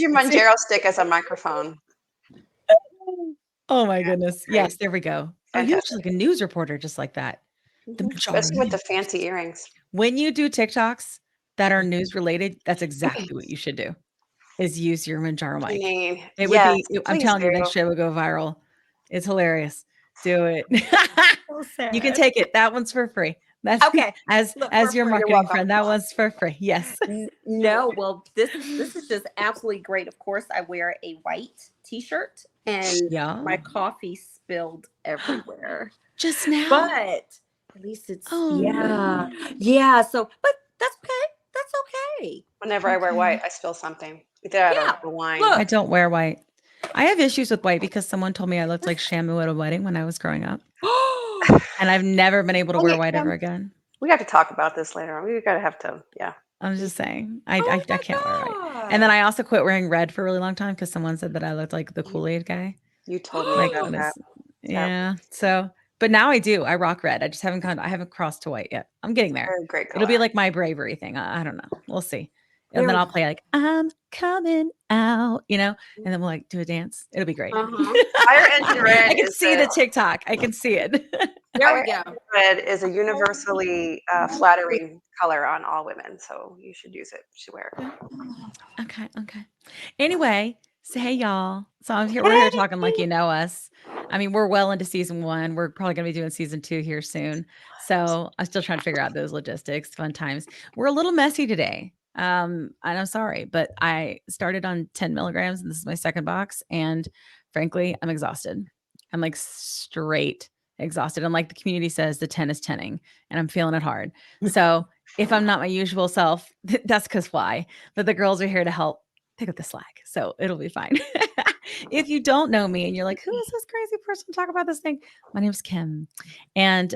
Your Mounjaro stick as a microphone. Oh my Yeah, goodness. great. Yes, there we go. Oh, you should Fantastic. like a news reporter just like that. The Mounjaro Especially with the News. fancy earrings. When you do TikToks that are news related, that's exactly what you should do, is use your Mounjaro I mic. mean, It would yes, be I'm please telling you, that do. shit would go viral. It's hilarious. Do it. So You can sad. take it. That one's for free. That's Okay. as Look, as your for free. You're marketing welcome. friend, that one's for free. Yes. No, well, this is just absolutely great. Of course, I wear a white t-shirt and Yeah. my coffee spilled everywhere. Just now. But at least it's Oh, yeah. no. Yeah, so but that's okay. That's okay. Whenever I wear Okay. white, I spill something. That Yeah. or the wine. Look. I don't wear white. I have issues with white because someone told me I looked like Shamu at a wedding when I was growing up, and I've never been able to wear Okay, white ever again. we got to talk about this later on. We gotta have to, yeah. I'm just saying, Oh I my can't wear white. And then I also quit wearing red for a really long time because someone said that I looked like the Kool-Aid guy. You told me Like about when that. it's yeah. So, but now I do. I rock red. I just I haven't crossed to white yet. I'm getting there. Very great It'll color. be like my bravery thing. I don't know. We'll see. And There then we I'll go. play like I'm coming out, and then we'll like do a dance. It'll be great. Fire engine red I can is see the TikTok. I can see it. There fire we go. engine red is a universally flattering color on all women, so you should use it. You should wear it. Okay. Anyway, so hey y'all. So we're here talking like you know us. I mean, we're well into season 1. We're probably gonna be doing season 2 here soon. So I'm still trying to figure out those logistics, fun times. We're a little messy today. And I'm sorry, but I started on 10 milligrams and this is my second box. And frankly, I'm exhausted. I'm like straight exhausted. I'm like the community says the 10 is 10ing and I'm feeling it hard. So if I'm not my usual self, that's because why? But the girls are here to help pick up the slack. So it'll be fine. If you don't know me and you're like, who is this crazy person talk about this thing? My name's Kim. And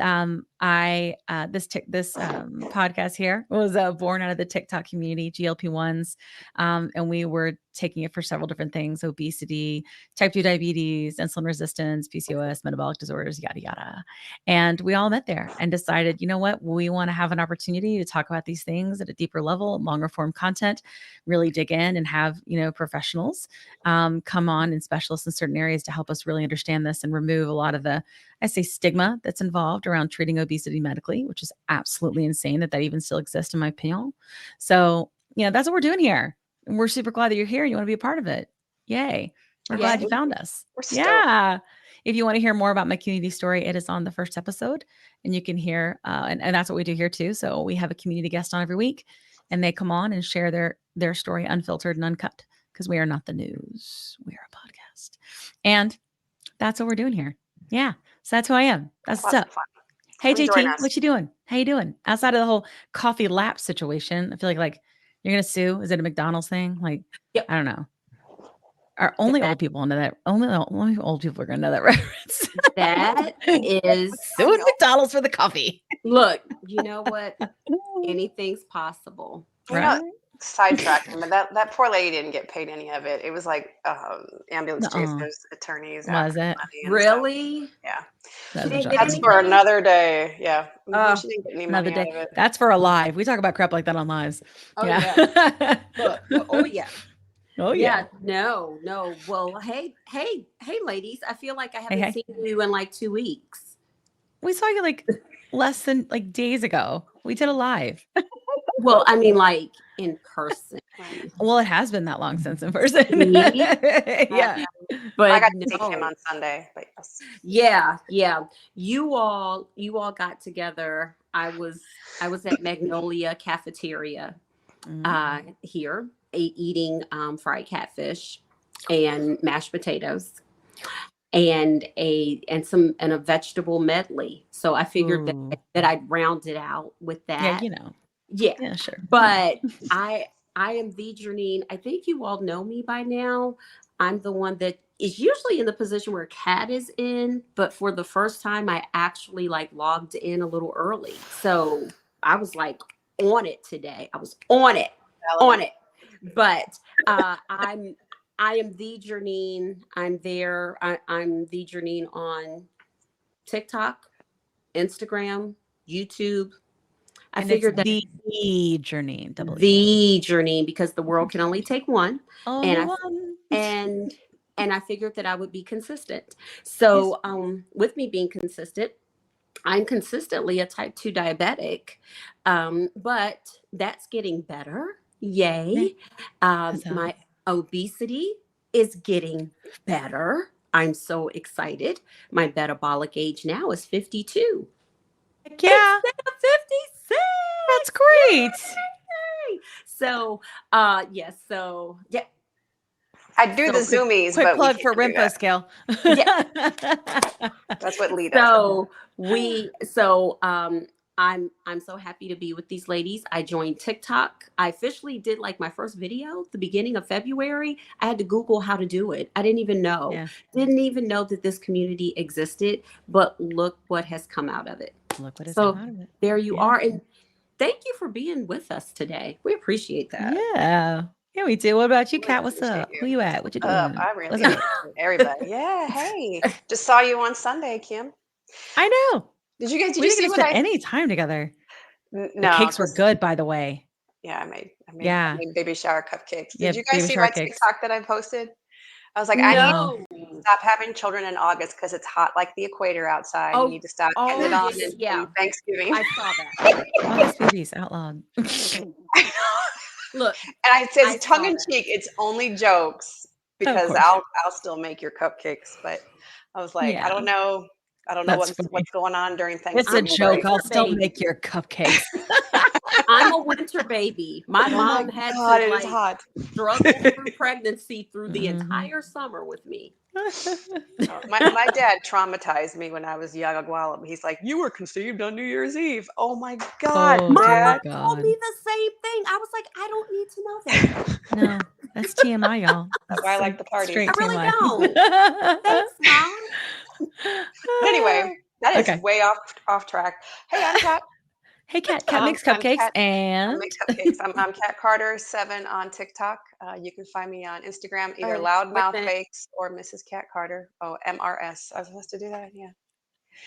I this podcast here was born out of the TikTok community, GLP-1s. And we were taking it for several different things: obesity, type 2 diabetes, insulin resistance, PCOS, metabolic disorders, yada yada. And we all met there and decided, you know what, we want to have an opportunity to talk about these things at a deeper level, longer form content, really dig in and have, professionals come on and specialists in certain areas to help us really understand this and remove a lot of the, I say, stigma that's involved around treating obesity medically, which is absolutely insane that even still exists in my opinion. So, that's what we're doing here. And we're super glad that you're here and you want to be a part of it. Yay. We're glad you found us. We're stoked. Yeah. If you want to hear more about my community story, it is on the first episode and you can hear, and that's what we do here too. So we have a community guest on every week and they come on and share their story unfiltered and uncut because we are not the news. We are a podcast. And that's what we're doing here. Yeah. So that's who I am. That's what's Lots up. of fun. Hey, Come join JT, us. what you doing? How you doing? Outside of the whole coffee lap situation, I feel like you're going to sue. Is it a McDonald's thing? Like, Yep. I don't know. Are only old people know that? Only old people are going to know that reference. That is suing McDonald's for the coffee. Look, you know what? Anything's possible. Right? Sidetracking, but that poor lady didn't get paid any of it. It was like ambulance chasers, attorneys. Was it? Really? Yeah. That's for another day. Yeah. She didn't get any another money day. out of it. That's for a live. We talk about crap like that on lives. Oh, yeah. Look, oh, yeah. Oh, yeah. No. Well, hey, ladies. I feel like I haven't seen you in like 2 weeks. We saw you like less than like days ago. We did a live. Well, I mean, like in person. Well, it has been that long since in person. Yeah. But I got to see him on Sunday. But yes. Yeah. You all got together. I was at Magnolia Cafeteria here eating fried catfish and mashed potatoes and a vegetable medley. So I figured that I'd round it out with that. Yeah, Yeah, sure. But I am the Janine. I think you all know me by now. I'm the one that is usually in the position where Kat is in, but for the first time, I actually like logged in a little early. So I was like on it today. I was on it. But I am the Janine. I'm there. I'm the Janine on TikTok, Instagram, YouTube. I And it's figured that the journey, double E. the journey, because the world can only take one. Only And one. and I figured that I would be consistent. Yes. So with me being consistent, I'm consistently a type 2 diabetic, but that's getting better. Yay. Yay. Huzzah. My obesity is getting better. I'm so excited. My metabolic age now is 52 Heck yeah. instead of 56. That's great. Yay. So, yes. So, yeah. I'd do the So, Zoomies, Quick but we plug can't for do Rimpo that. scale. That's what Lee does. I'm so happy to be with these ladies. I joined TikTok. I officially did like my first video at the beginning of February. I had to Google how to do it. I didn't even know. Yeah. Didn't even know that this community existed, but look what has come out of it. Look what has So come out of it. there you Yeah. are. And thank you for being with us today. We appreciate that. Yeah. Yeah, we do. What about you, Really Kat? What's appreciate up? you. Who you at? What you I doing? really What's up? appreciate everybody. Yeah, hey. Just saw you on Sunday, Kim. I know. Did We you didn't see get to what spend I any time together. The no, cakes were just good, by the way. yeah, I Yeah. made baby shower cupcakes. Yeah, Did you guys baby see shower my cakes. TikTok that I posted? I was like, I need No. to stop having children in August because it's hot like the equator outside. You need to stop getting it on in Thanksgiving. I saw that. August babies out loud. Look, And I says I tongue saw in that. cheek, it's only jokes because course. I'll still make your cupcakes. But I was like, Yeah. I don't know That's funny. what's going on during It's a Thanksgiving joke. break. I'll still baby. make your cupcakes. I'm a winter baby. My Oh my mom had God, to it is like hot. struggle through pregnancy through the Mhm. entire summer with me. My dad traumatized me when I was young. Well, he's like, you were conceived on New Year's Eve. Oh my God, Oh, My dear Dad. mom told God. me the same thing. I was like, I don't need to know that. No, that's TMI, y'all. That's why I like the party. Straight I really TMI. don't. Thanks, Mom. But anyway, that is Okay. way off track. Hey, I'm Kat. Hey, Kat makes I'm cupcakes Kat. I and make cupcakes. I'm Kat Carter 7 on TikTok. You can find me on Instagram, either Wait a Loudmouth minute. Bakes or Mrs. Kat Carter. Oh, MRS. I was supposed to do that, yeah.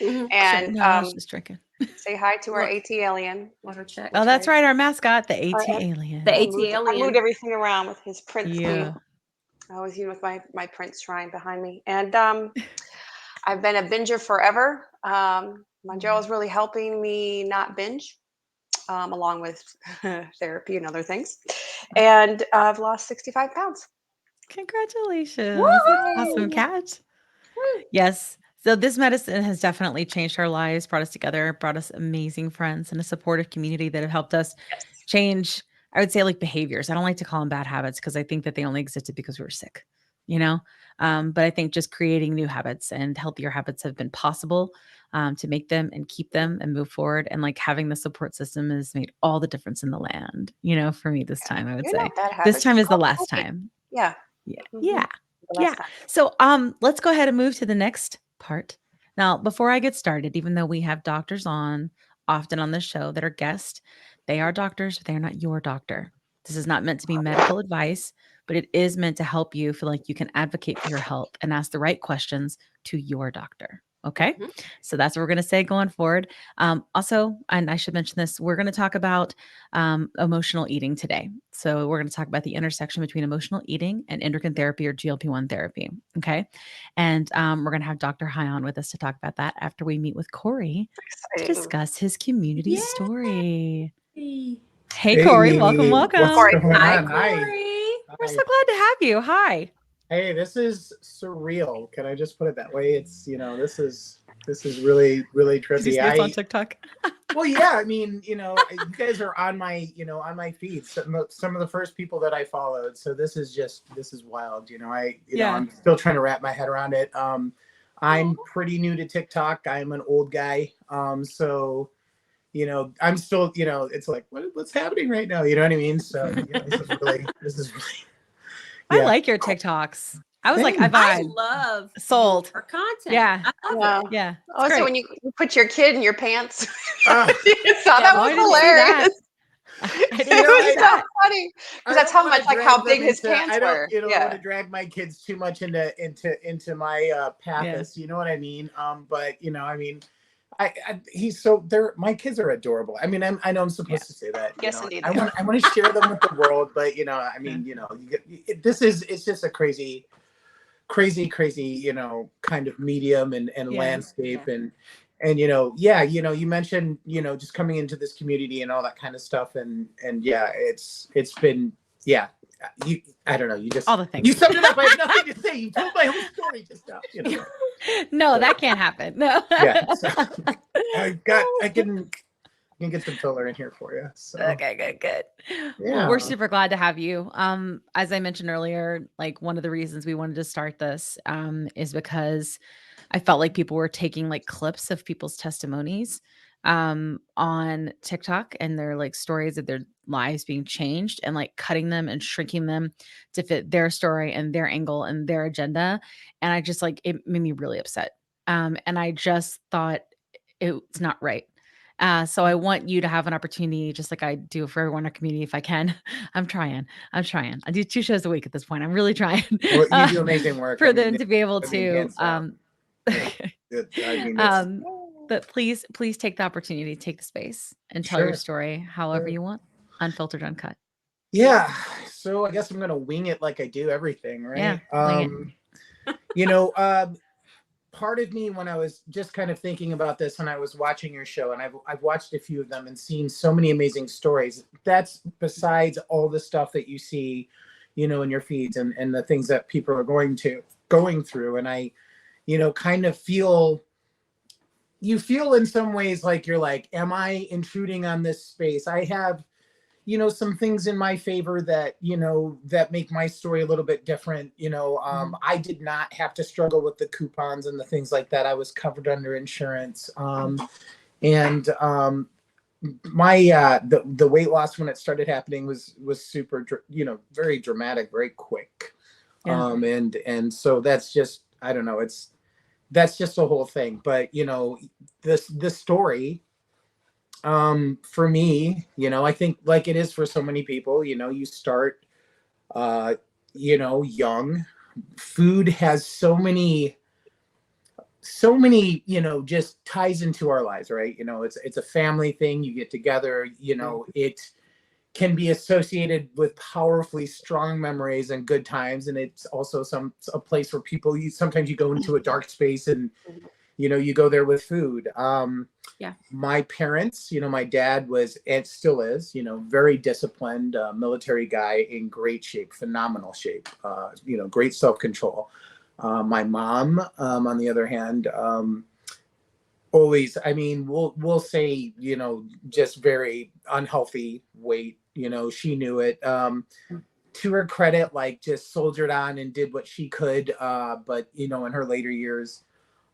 Mhm. And no, I was just drinking. say hi to our Look, AT alien. let her check. Oh, that's right. Our mascot, the AT I alien. The I AT moved alien. everything around with his Prince Yeah. theme. I always with my Prince shrine behind me. And I've been a binger forever. Mounjaro is really helping me not binge, along with therapy and other things. And I've lost 65 pounds. Congratulations. That's awesome, Woo! Kat. Yes. So this medicine has definitely changed our lives, brought us together, brought us amazing friends and a supportive community that have helped us change, I would say, like behaviors. I don't like to call them bad habits because I think that they only existed because we were sick, you know? But I think just creating new habits and healthier habits have been possible to make them and keep them and move forward. And like having the support system has made all the difference in the land, for me this time, I would You're say. not bad This habits. time is the Call last it. time. Yeah. Yeah. Mhm. Yeah. The Yeah. last time. So let's go ahead and move to the next part. Now, before I get started, even though we have doctors on often on this show that are guests, they are doctors, but they are not your doctor. This is not meant to be medical advice, but it is meant to help you feel like you can advocate for your health and ask the right questions to your doctor. Okay. Mhm. So that's what we're going to say going forward. Also, and I should mention this, we're going to talk about emotional eating today. So we're going to talk about the intersection between emotional eating and endocrine therapy or GLP-1 therapy. Okay. And we're going to have Dr. High on with us to talk about that after we meet with Cory to Exciting. discuss his community Yay! story. Hey, Hey, Cory, welcome, What's welcome. going Hi, on? Hi. Cory. We're so Hi. glad to have you. Hi. Hey, this is surreal. Can I just put it that way? It's, this is really, really Did you trippy. see us on TikTok? Well, yeah, I mean, you guys are on my, on my feed. Some of the first people that I followed. So this is wild. I'm still trying to wrap my head around it. I'm pretty new to TikTok. I'm an old guy. So I'm still, it's like, what's happening right now? You know what I mean? So, this is really, I yeah. like your TikToks. I was like, Thanks. I vibe. love Sold. your content. Yeah. I love Yeah. it. Yeah. Oh, so great. when you put your kid in your pants, Ah. you saw Yeah, that well, was I didn't see that. hilarious. I didn't It was see so that. funny I because that's don't how wanna much like drag how them big his into- pants I don't, were. want Yeah. to drag my kids too much into my pathos. You know what I mean? But He's so they're my kids are adorable. I mean, I know I'm supposed to say that. Yes, indeed. I want to share them with the world, but I mean, it's just a crazy, kind of medium and landscape and you mentioned just coming into this community and all that kind of stuff and it's been I don't know, you just all the things you summed it up. I have nothing to say. You told my whole story just now. No, So, that can't happen. No. so, I can get some filler in here for you. So. Okay, good. Yeah. Well, we're super glad to have you. As I mentioned earlier, like one of the reasons we wanted to start this is because I felt like people were taking like clips of people's testimonies on TikTok and their like stories of their lives being changed and like cutting them and shrinking them to fit their story and their angle and their agenda. And I just like it made me really upset. And I just thought it's not right. So I want you to have an opportunity, just like I do for everyone in our community, if I can. I'm trying. I do 2 shows a week at this point. I'm really trying. Well, you do amazing work. For them to be able to. hands down. But please take the opportunity to take the space and tell your story however you want, unfiltered, uncut. Yeah. So I guess I'm gonna wing it like I do everything, right? Yeah, wing it. Part of me, when I was just kind of thinking about this, when I was watching your show, and I've watched a few of them and seen so many amazing stories. That's besides all the stuff that you see, in your feeds and the things that people are going through. And I, kind of feel in some ways like you're like, am I intruding on this space? I have, some things in my favor that, that make my story a little bit different. I did not have to struggle with the coupons and the things like that. I was covered under insurance. And my the weight loss when it started happening was super, very dramatic, very quick. Yeah. And so that's just, I don't know, that's just the whole thing. But, this story, for me, I think like it is for so many people, you start, young. Food has so many, just ties into our lives, right? It's a family thing. You get together, it can be associated with powerfully strong memories and good times. And it's also a place where sometimes you go into a dark space and, you go there with food. My parents, my dad was, and still is, very disciplined, military guy in great shape, phenomenal shape, great self-control. My mom, on the other hand, always, I mean, we'll say, just very unhealthy weight, she knew it. To her credit, like just soldiered on and did what she could. But, in her later years,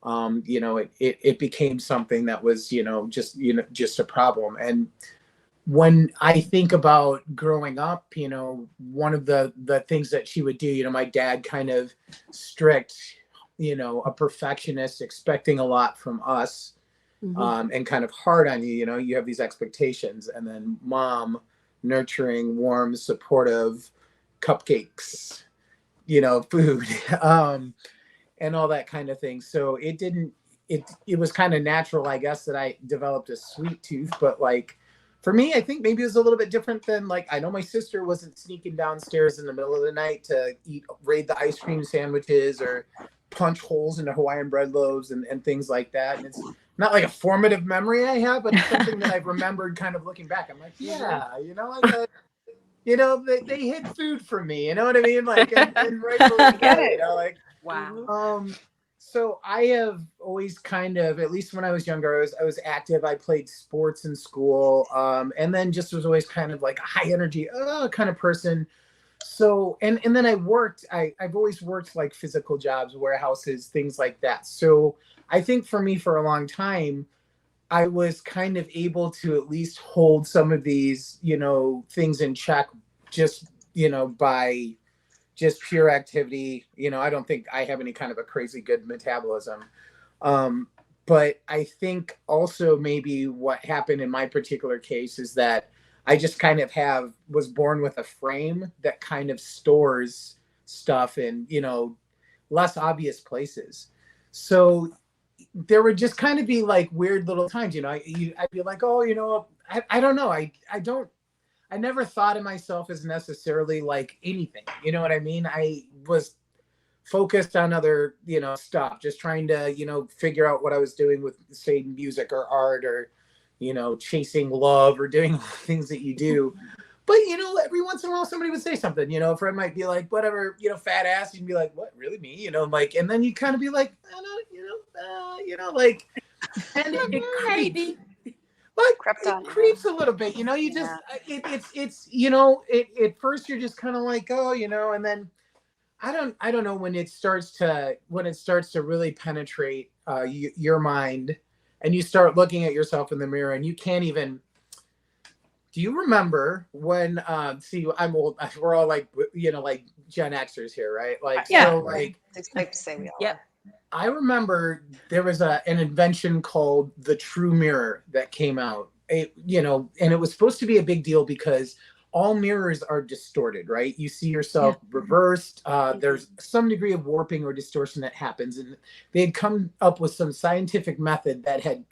it became something that was, just a problem. And when I think about growing up, one of the things that she would do, my dad kind of strict, a perfectionist, expecting a lot from us, and kind of hard on you, you have these expectations. And then mom, nurturing, warm, supportive, cupcakes, food. And all that kind of thing. So it was kind of natural, I guess, that I developed a sweet tooth. But like, for me, I think maybe it was a little bit different than like, I know my sister wasn't sneaking downstairs in the middle of the night to raid the ice cream sandwiches or punch holes into Hawaiian bread loaves and things like that. And it's not like a formative memory I have, but it's something that I've remembered kind of looking back. I'm like, yeah, they hid food for me. You know what I mean? Like, and rightfully Get it. like, Wow. So I have always kind of, at least when I was younger, I was active. I played sports in school, and then just was always kind of like a high energy kind of person. So and then I worked. I've always worked like physical jobs, warehouses, things like that. So I think for me, for a long time, I was kind of able to at least hold some of these, things in check, just by just pure activity. I don't think I have any kind of a crazy good metabolism. But I think also maybe what happened in my particular case is that I just kind of was born with a frame that kind of stores stuff in, less obvious places. So there would just kind of be like weird little times, I'd be like, oh, I don't know. I never thought of myself as necessarily like anything, you know what I mean? I was focused on other, stuff, just trying to, figure out what I was doing with, say, music or art or, chasing love or doing things that you do. But, every once in a while somebody would say something, a friend might be like, whatever, fat ass. You'd be like, what, really me? Like, and then you kind of be like, I don't, like, and it creeps. But it creeps a little bit, you just, it's, at first you're just kind of like, oh, and then I don't know when it starts to really penetrate your mind and you start looking at yourself in the mirror and you can't even. Do you remember when? See, I'm old. We're all like, like Gen Xers here, right? Like, yeah. So, like, it's safe to say we all. Yep. I remember there was an invention called the True Mirror that came out. And it was supposed to be a big deal because all mirrors are distorted, right? You see yourself reversed. There's some degree of warping or distortion that happens, and they had come up with some scientific method that had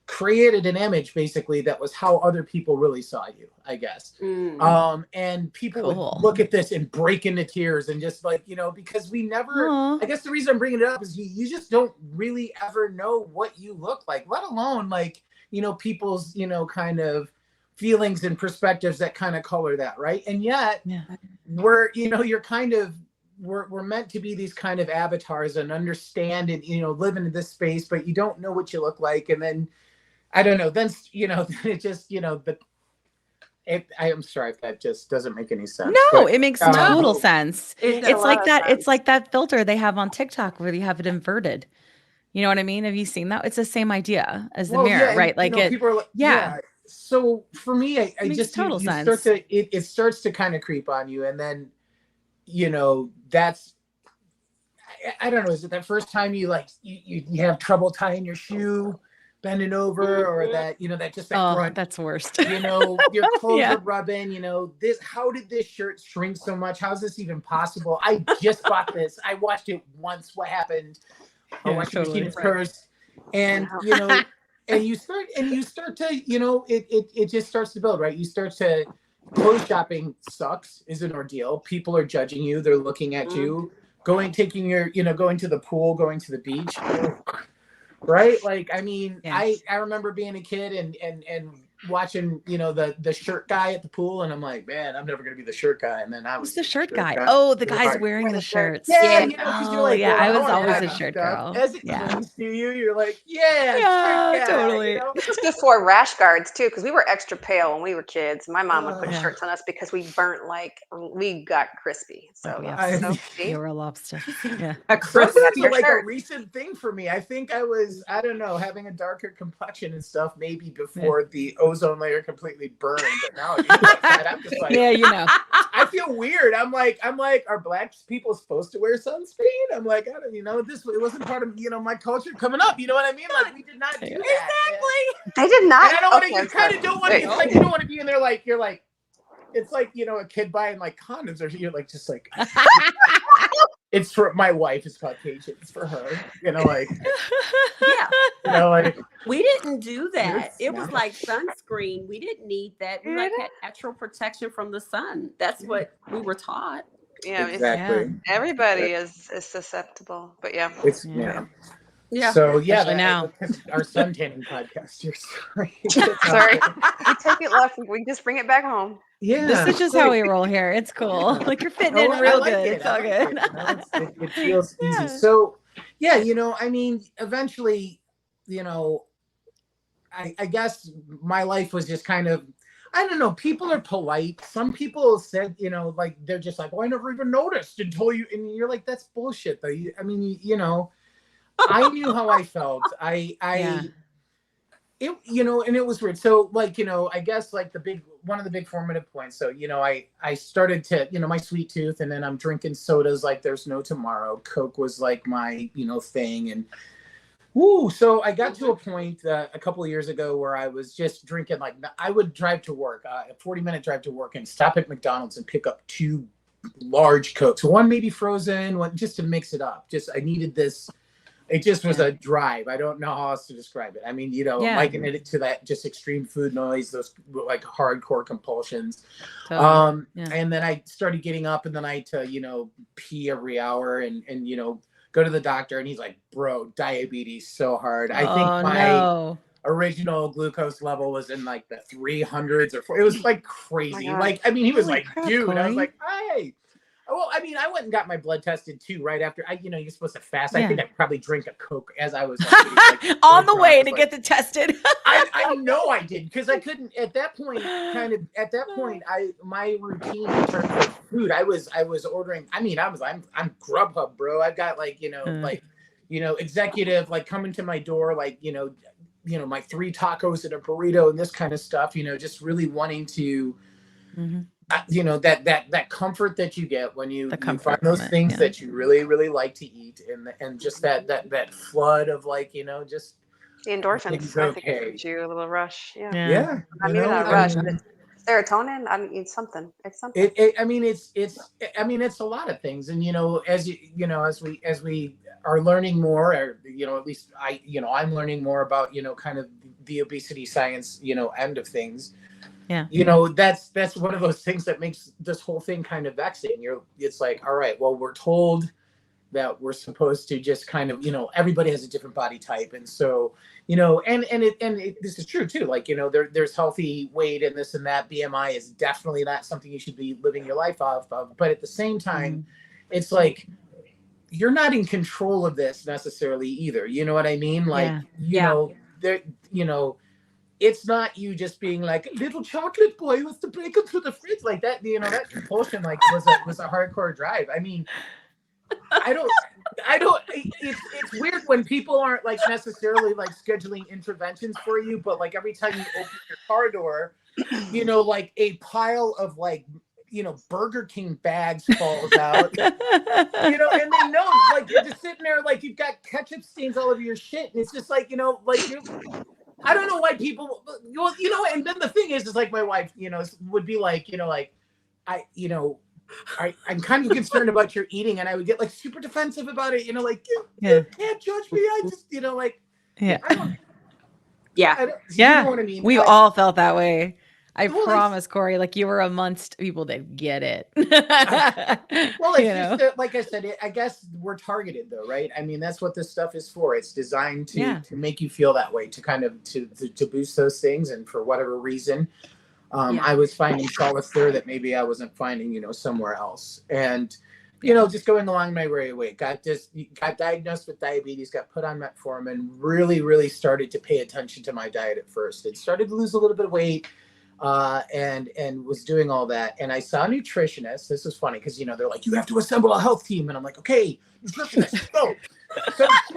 created an image basically that was how other people really saw you, I guess. And people would look at this and break into tears and just like, because we never, I guess the reason I'm bringing it up is you just don't really ever know what you look like, let alone like, people's, kind of feelings and perspectives that kind of color that, right? And yet we're, you're kind of, we're meant to be these kind of avatars and understand and, live in this space, but you don't know what you look like. And then I don't know. Then, it just, but I am sorry if that just doesn't make any sense. No, but, it makes total sense. It's like that. Sense. It's like that filter they have on TikTok where you have it inverted. You know what I mean? Have you seen that? It's the same idea as the mirror, yeah, right? and, Like people are like, yeah. So for me, I just total you sense. start to it starts to kind of creep on you, and then that's I don't know. Is it that first time you like you have trouble tying your shoe, bending over, or that that grunt, that's worst. Your clothes are rubbing. How did this shirt shrink so much? How's this even possible? I just bought this. I watched it once. What happened? I watched machine curse, and and you start to it just starts to build, right? You start to clothes shopping sucks, is an ordeal. People are judging you. They're looking at you. Going to the pool, going to the beach, right? Like, I mean, I remember being a kid and watching, the shirt guy at the pool, and I'm like, man, I'm never gonna be the shirt guy. And then I was the shirt guy. Oh, the guy's wearing the shirts. Yeah, because you're like, I was well, always a shirt girl. As it clings to you, you're like, shirt guy, totally. This was before rash guards too, because we were extra pale when we were kids. My mom would put shirts on us because we burnt we got crispy. So you were a lobster. Yeah, a crispy like a recent thing for me. I think I was, I don't know, having a darker complexion and stuff maybe before the ozone layer completely burned. But now I'm just like, I feel weird. I'm like, are black people supposed to wear sunscreen? I'm like, I don't, it wasn't part of my culture coming up. You know what I mean? Like, we did not do that. Exactly. They did not. And I don't want to. You kind of don't want to. It's like you don't want to be in there. Like you're like, it's like a kid buying like condoms, or you're like just like. It's for my wife is Caucasian. It's for her. Like. Yeah. Like. We didn't do that. It was like sunscreen. We didn't need that. We had natural protection from the sun. That's what we were taught. Yeah, exactly. Everybody is susceptible, but it's Yeah. So now our sun tanning podcast. You're sorry. Sorry. We take it left. We just bring it back home. Yeah. This is just how we roll here. It's cool. Like you're fitting in real good. It's all good. It feels easy. So I mean, eventually, I guess my life was just kind of, I don't know, people are polite. Some people said, like, they're just like, I never even noticed until you, and you're like, that's bullshit though. I mean, I knew how I felt. And it was weird. So like, I guess like one of the big formative points. So, I started to, my sweet tooth, and then I'm drinking sodas like there's no tomorrow. Coke was like my, thing. And so I got to a point a couple of years ago where I was just drinking, like I would drive to work, a 40-minute drive to work, and stop at McDonald's and pick up 2 large Cokes. One maybe frozen, one just to mix it up. Just I needed this. it just was a drive. I don't know how else to describe it. I mean, liken it to that just extreme food noise, those like hardcore compulsions. Totally. And then I started getting up in the night to, pee every hour and go to the doctor. And he's like, bro, diabetes so hard. I think my original glucose level was in like the 300s or it was like crazy. Like, I mean, he was like, dude, Cory. I was like, hey. Well, I mean, I went and got my blood tested too right after. You're supposed to fast. I think I probably drank a Coke as I was like, on the way to get the tested. I know I did because I couldn't at that point. My routine in terms of food, I was ordering. I mean, I'm Grubhub, bro. I've got executive like coming to my door, like my 3 tacos and a burrito and this kind of stuff. Just really wanting to. Mm-hmm. That comfort that you get when you find those things that you really, really like to eat and just that flood of just the endorphins. I think it gives you a little rush. Yeah. I mean, not rush, but serotonin. I mean, it's something. It's something. It's a lot of things. And, as we are learning more, or, at least I'm learning more about, kind of the obesity science, end of things. Yeah. That's one of those things that makes this whole thing kind of vexing. It's like, all right, well, we're told that we're supposed to just kind of, everybody has a different body type. And so, this is true too. Like, there's healthy weight and this and that. BMI is definitely not something you should be living your life off of. But at the same time, it's like, you're not in control of this necessarily either. You know what I mean? Like, it's not you just being like a little chocolate boy with the break into the fridge like that. That compulsion like was a hardcore drive. I mean, I don't. It's weird when people aren't like necessarily like scheduling interventions for you, but like every time you open your car door, like a pile of like Burger King bags falls out, and they know like you're just sitting there like you've got ketchup stains all over your shit, and it's just like I don't know why people, and then the thing is like my wife, would be like, I'm kind of concerned about your eating, and I would get like super defensive about it, like, you can't judge me. I just, I don't, you know what I mean? We all felt that way. I promise, Cory, like you were amongst people that get it. Well, it's just like I said, I guess we're targeted though, right? I mean, that's what this stuff is for. It's designed to make you feel that way, to kind of to boost those things. And for whatever reason, I was finding solace there that maybe I wasn't finding, somewhere else. And just going along my merry way, got diagnosed with diabetes, got put on metformin, really, really started to pay attention to my diet at first. It started to lose a little bit of weight. And was doing all that. And I saw a nutritionist. This was funny because, they're like, you have to assemble a health team. And I'm like, okay, nutritionist, go. So she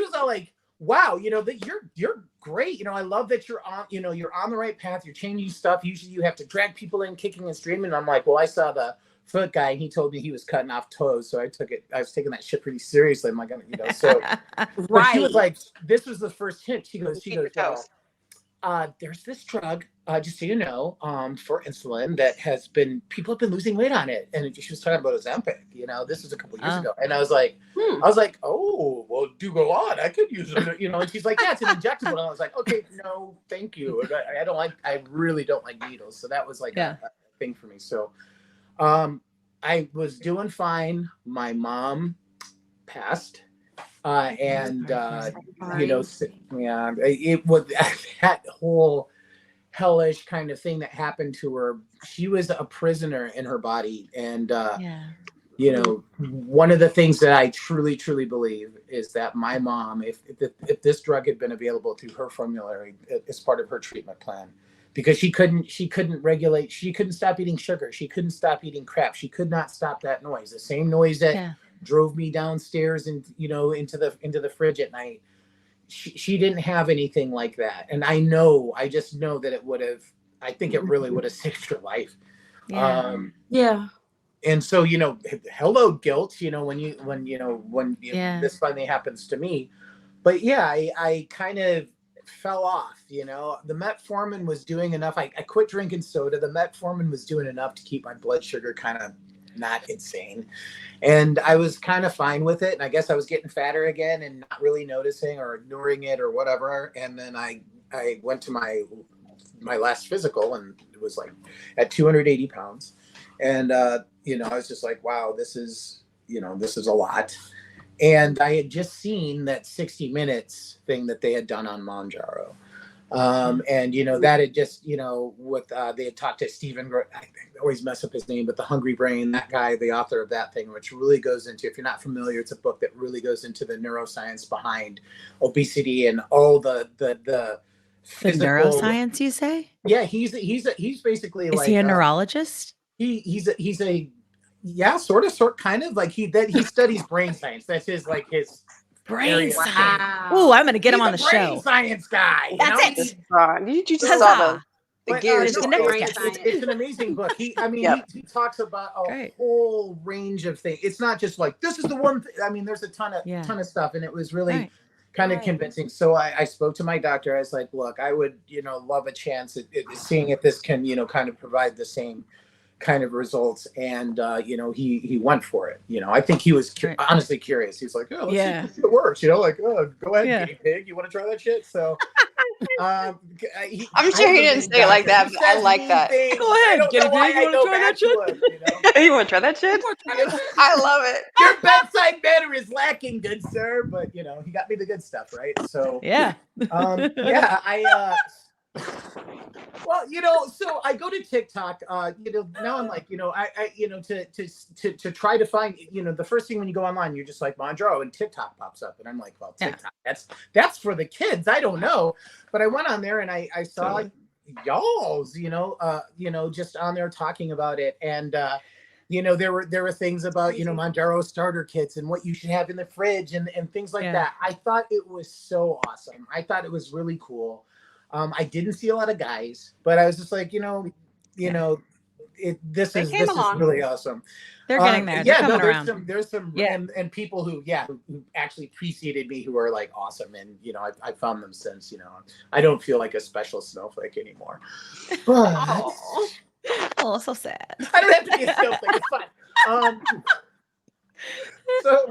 was all like, wow, that you're great. I love that you're on the right path. You're changing stuff. Usually you have to drag people in kicking and screaming. And I'm like, well, I saw the foot guy and he told me he was cutting off toes. So I was taking that shit pretty seriously. I'm like, so but she was like, this was the first hint. She goes, there's this drug, just so you know, for insulin that people have been losing weight on it. And she was talking about Ozempic, this was a couple years ago. And I was like, oh, well, do go on. I could use it, and she's like, yeah, it's an injectable. And I was like, okay, no, thank you. I really don't like needles. So that was like a thing for me. So, I was doing fine. My mom passed. It was that whole hellish kind of thing that happened to her. She was a prisoner in her body. And, one of the things that I truly, truly believe is that my mom, if this drug had been available through her formulary as part of her treatment plan, because she couldn't regulate, she couldn't stop eating sugar. She couldn't stop eating crap. She could not stop that noise. The same noise that drove me downstairs and into the fridge at night. She didn't have anything like that, and I just know that it would have. I think it really would have saved her life. And so hello guilt. When this finally happens to me, but I kind of fell off. The metformin was doing enough. I quit drinking soda. The metformin was doing enough to keep my blood sugar kind of not insane. And I was kind of fine with it. And I guess I was getting fatter again and not really noticing or ignoring it or whatever. And then I went to my last physical, and it was like at 280 pounds. And, you know, I was just like, wow, this is a lot. And I had just seen that 60 Minutes thing that they had done on Mounjaro. And, you know, that had just, you know, with, they had talked to Stephen, I always mess up his name, but The Hungry Brain, that guy, the author of that thing, which really goes into, if you're not familiar, it's a book that really goes into the neuroscience behind obesity and all the physical neuroscience, you say? Yeah, he's basically Is he a neurologist? He's a yeah, sort of kind of like he studies brain science. That's his Brain science. Wow. Oh, I'm gonna get him on the brain show. science guy. That's it. You just saw the But, gears. just going. brain it's an amazing book. He talks about a whole range of things. It's not just like this is the one thing. I mean, there's a ton of stuff, and it was really kind of convincing. So I spoke to my doctor. I was like, look, I would, you know, love a chance at seeing if this can, you know, kind of provide the same kind of results. And you know, he went for it. You know, I think he was honestly curious. He's like, oh, let's see if it works. You know, like, oh, go ahead, guinea pig. You want to try that shit? So I'm sure he didn't say it like that, but I like that. Go ahead, guinea pig. You want to try that shit? You want to try that shit? I love it. Your bedside manner is lacking, good sir. But you know, he got me the good stuff, right? So well, you know, so I go to TikTok, you know, now I'm like, you know, I you know, to try to find, you know, the first thing when you go online, you're just like Mounjaro and TikTok pops up. And I'm like, well, TikTok, that's for the kids. I don't know. But I went on there and I saw y'all's, you know, just on there talking about it. And, you know, there were things about, you know, Mounjaro starter kits and what you should have in the fridge and things like that. I thought it was so awesome. I thought it was really cool. I didn't see a lot of guys, but I was just like, you know, this is really awesome. They're getting there. They're coming around. There's some and people who actually preceded me who are like awesome. And, you know, I found them since, you know, I don't feel like a special snowflake anymore. But oh, so sad. I don't have to be a snowflake. It's fine. So,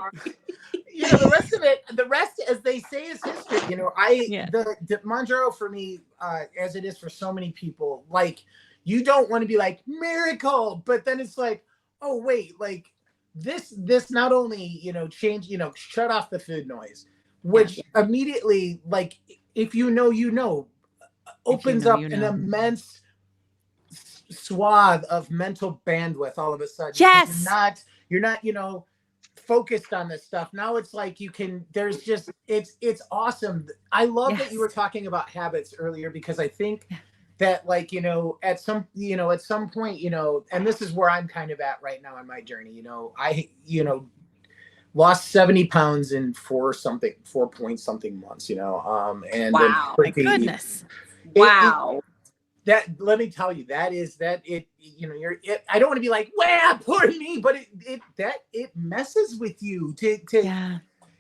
you know, the rest, as they say, is history. You know, the Mounjaro for me, as it is for so many people, like, you don't want to be like miracle, but then it's like, oh wait, like this not only, you know, shut off the food noise, which immediately, like, if you know, opens up an immense swath of mental bandwidth all of a sudden. Yes. You're not, you know, focused on this stuff. Now it's like it's awesome. I love that you were talking about habits earlier, because I think that, like, you know, at some point, you know, and this is where I'm kind of at right now in my journey, you know, I, you know, lost 70 pounds in 4 point something months, you know, and wow, my goodness. Wow. That, let me tell you, you know, I don't want to be like, wow, poor me, but it messes with you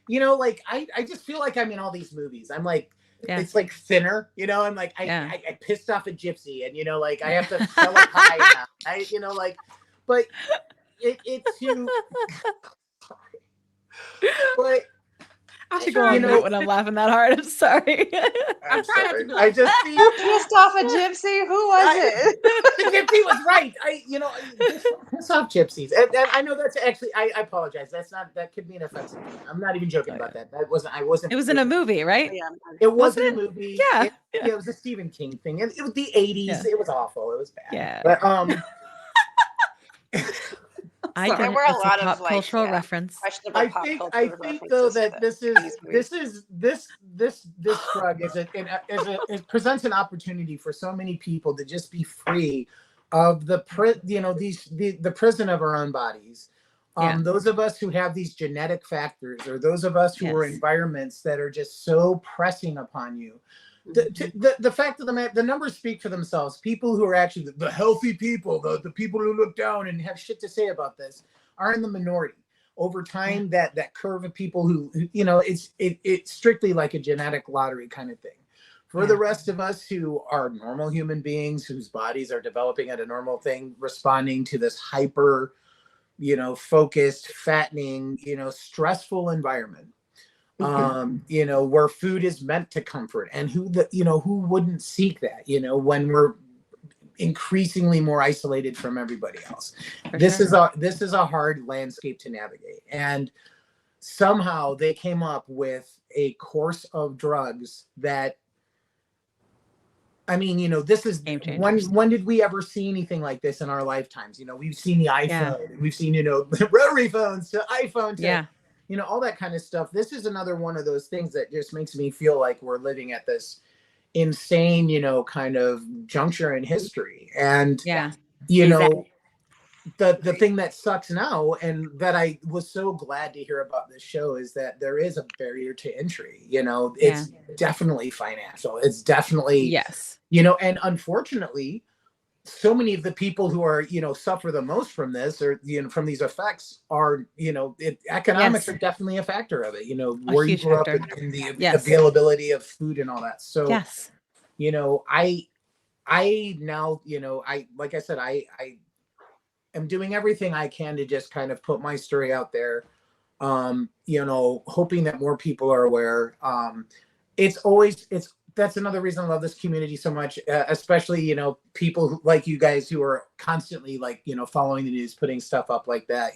you know, like, I just feel like I'm in all these movies. I'm like, it's like Thinner, you know, I'm like, I pissed off a gypsy, and, you know, like, I have to sell a pie now. You know, like, but it's you. But I should go on mute when I'm laughing that hard. I'm sorry. I'm trying not to do I just see You pissed off a gypsy. Who was it? The gypsy was right. You know, piss off gypsies. And I know that's actually. I apologize. That could be an offensive thing. I'm not even joking about that. That wasn't. I wasn't. It was in a movie, right? Yeah. It wasn't a movie. Yeah. It was a Stephen King thing, and it was the '80s. Yeah. It was awful. It was bad. Yeah. But I get There it. were a It's lot a of, pop like, cultural reference. Questionable I pop think culture though references, that but this weird. drug it presents an opportunity for so many people to just be free of the prison of our own bodies. Those of us who have these genetic factors, or those of us who are in environments that are just so pressing upon you. The fact of the matter, the numbers speak for themselves. People who are actually the healthy people, the people who look down and have shit to say about this, are in the minority. Over time, that curve of people who, you know, it's strictly like a genetic lottery kind of thing. For the rest of us who are normal human beings, whose bodies are developing at a normal thing, responding to this hyper focused, fattening, stressful environment. Where food is meant to comfort, and who wouldn't seek that, when we're increasingly more isolated from everybody else. This is a hard landscape to navigate. And somehow they came up with a course of drugs that, I mean, this is when did we ever see anything like this in our lifetimes? We've seen the iPhone, we've seen, rotary phones to iPhone to, all that kind of stuff. This is another one of those things that just makes me feel like we're living at this insane, kind of juncture in history. And, the thing that sucks now, and that I was so glad to hear about this show, is that there is a barrier to entry. It's definitely financial. It's definitely, and unfortunately, so many of the people who are, suffer the most from this, or, from these effects are, economics are definitely a factor of it, where you grew up in the availability of food and all that. So, I now, like I said, I am doing everything I can to just kind of put my story out there, hoping that more people are aware. That's another reason I love this community so much, especially, people like you guys who are constantly following the news, putting stuff up like that.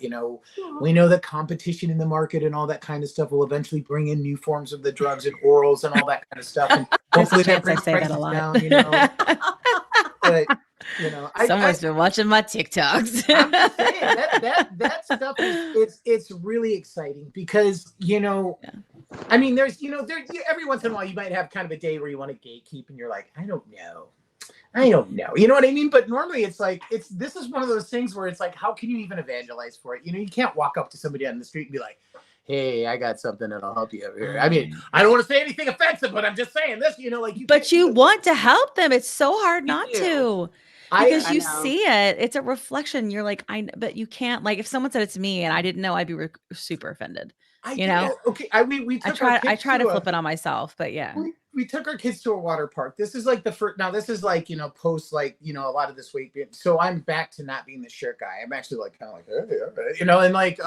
We know that competition in the market and all that kind of stuff will eventually bring in new forms of the drugs and orals and all that kind of stuff. And hopefully that brings prices down, but, someone's been watching my TikToks. I'm just saying that stuff it's really exciting because, I mean, there's, every once in a while you might have kind of a day where you want to gatekeep and you're like, I don't know. You know what I mean? But normally it's like, this is one of those things where it's like, how can you even evangelize for it? You can't walk up to somebody on the street and be like, hey, I got something that'll help you over here. I mean, I don't want to say anything offensive, but I'm just saying this, but you want to help them. It's so hard not to. Because you see it, it's a reflection. You're like, but you can't, like, if someone said it to me and I didn't know, I'd be super offended. Okay. I try to flip it on myself, but we took our kids to a water park. This is like the first. Now this is like post a lot of this weight. So I'm back to not being the shirt guy. I'm actually like kind of like, hey, all right. And like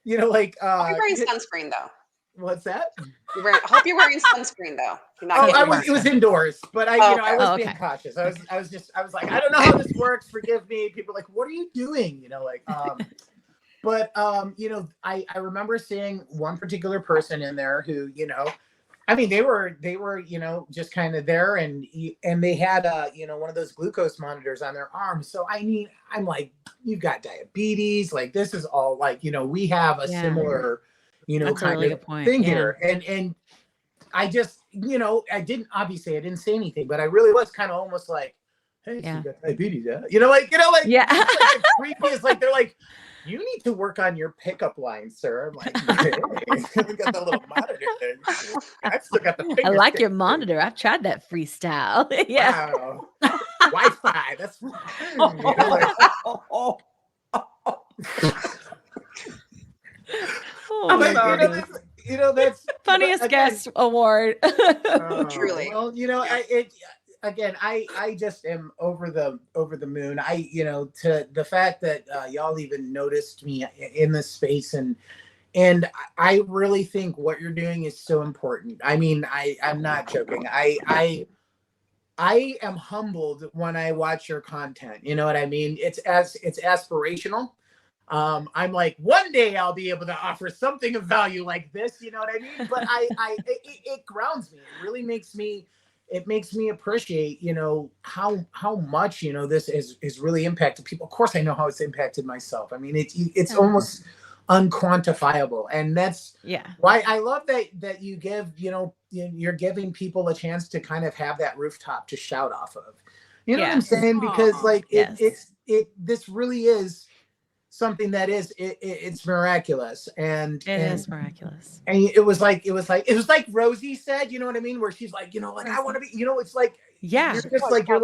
you're wearing sunscreen though. What's that? I hope you're wearing sunscreen though. It was indoors, but I was being cautious. I was like, I don't know how this works. Forgive me. People are like, what are you doing? But I remember seeing one particular person in there who, I mean, they were, just kind of there, and they had one of those glucose monitors on their arm. So I mean, I'm like, you've got diabetes, like this is all like, we have a similar, that's kind a really of good point. thing here. And I just, I didn't say anything, but I really was kind of almost like, hey, so you got diabetes, yeah? The creepiest, like they're like, you need to work on your pickup line, sir. I'm like, hey, we got the little monitor there. I've still got the finger I like stick. your monitor. I've tried that freestyle. Wow. Wi-Fi. That's that's funniest guest award. Truly. Well, I just am over the moon. To the fact that y'all even noticed me in this space, and I really think what you're doing is so important. I mean, I'm not joking. I am humbled when I watch your content. You know what I mean? It's aspirational. I'm like, one day I'll be able to offer something of value like this. You know what I mean? But it grounds me. It really makes me appreciate, how much, this is really impacted people. Of course, I know how it's impacted myself. I mean, it's almost unquantifiable. And that's why I love that you give, you're giving people a chance to kind of have that rooftop to shout off of. You know what I'm saying? Because like this really is something that it's miraculous, and it is miraculous. And it was like Rosie said, you know what I mean, where she's like, like I want to be, it's like, you're just like, you're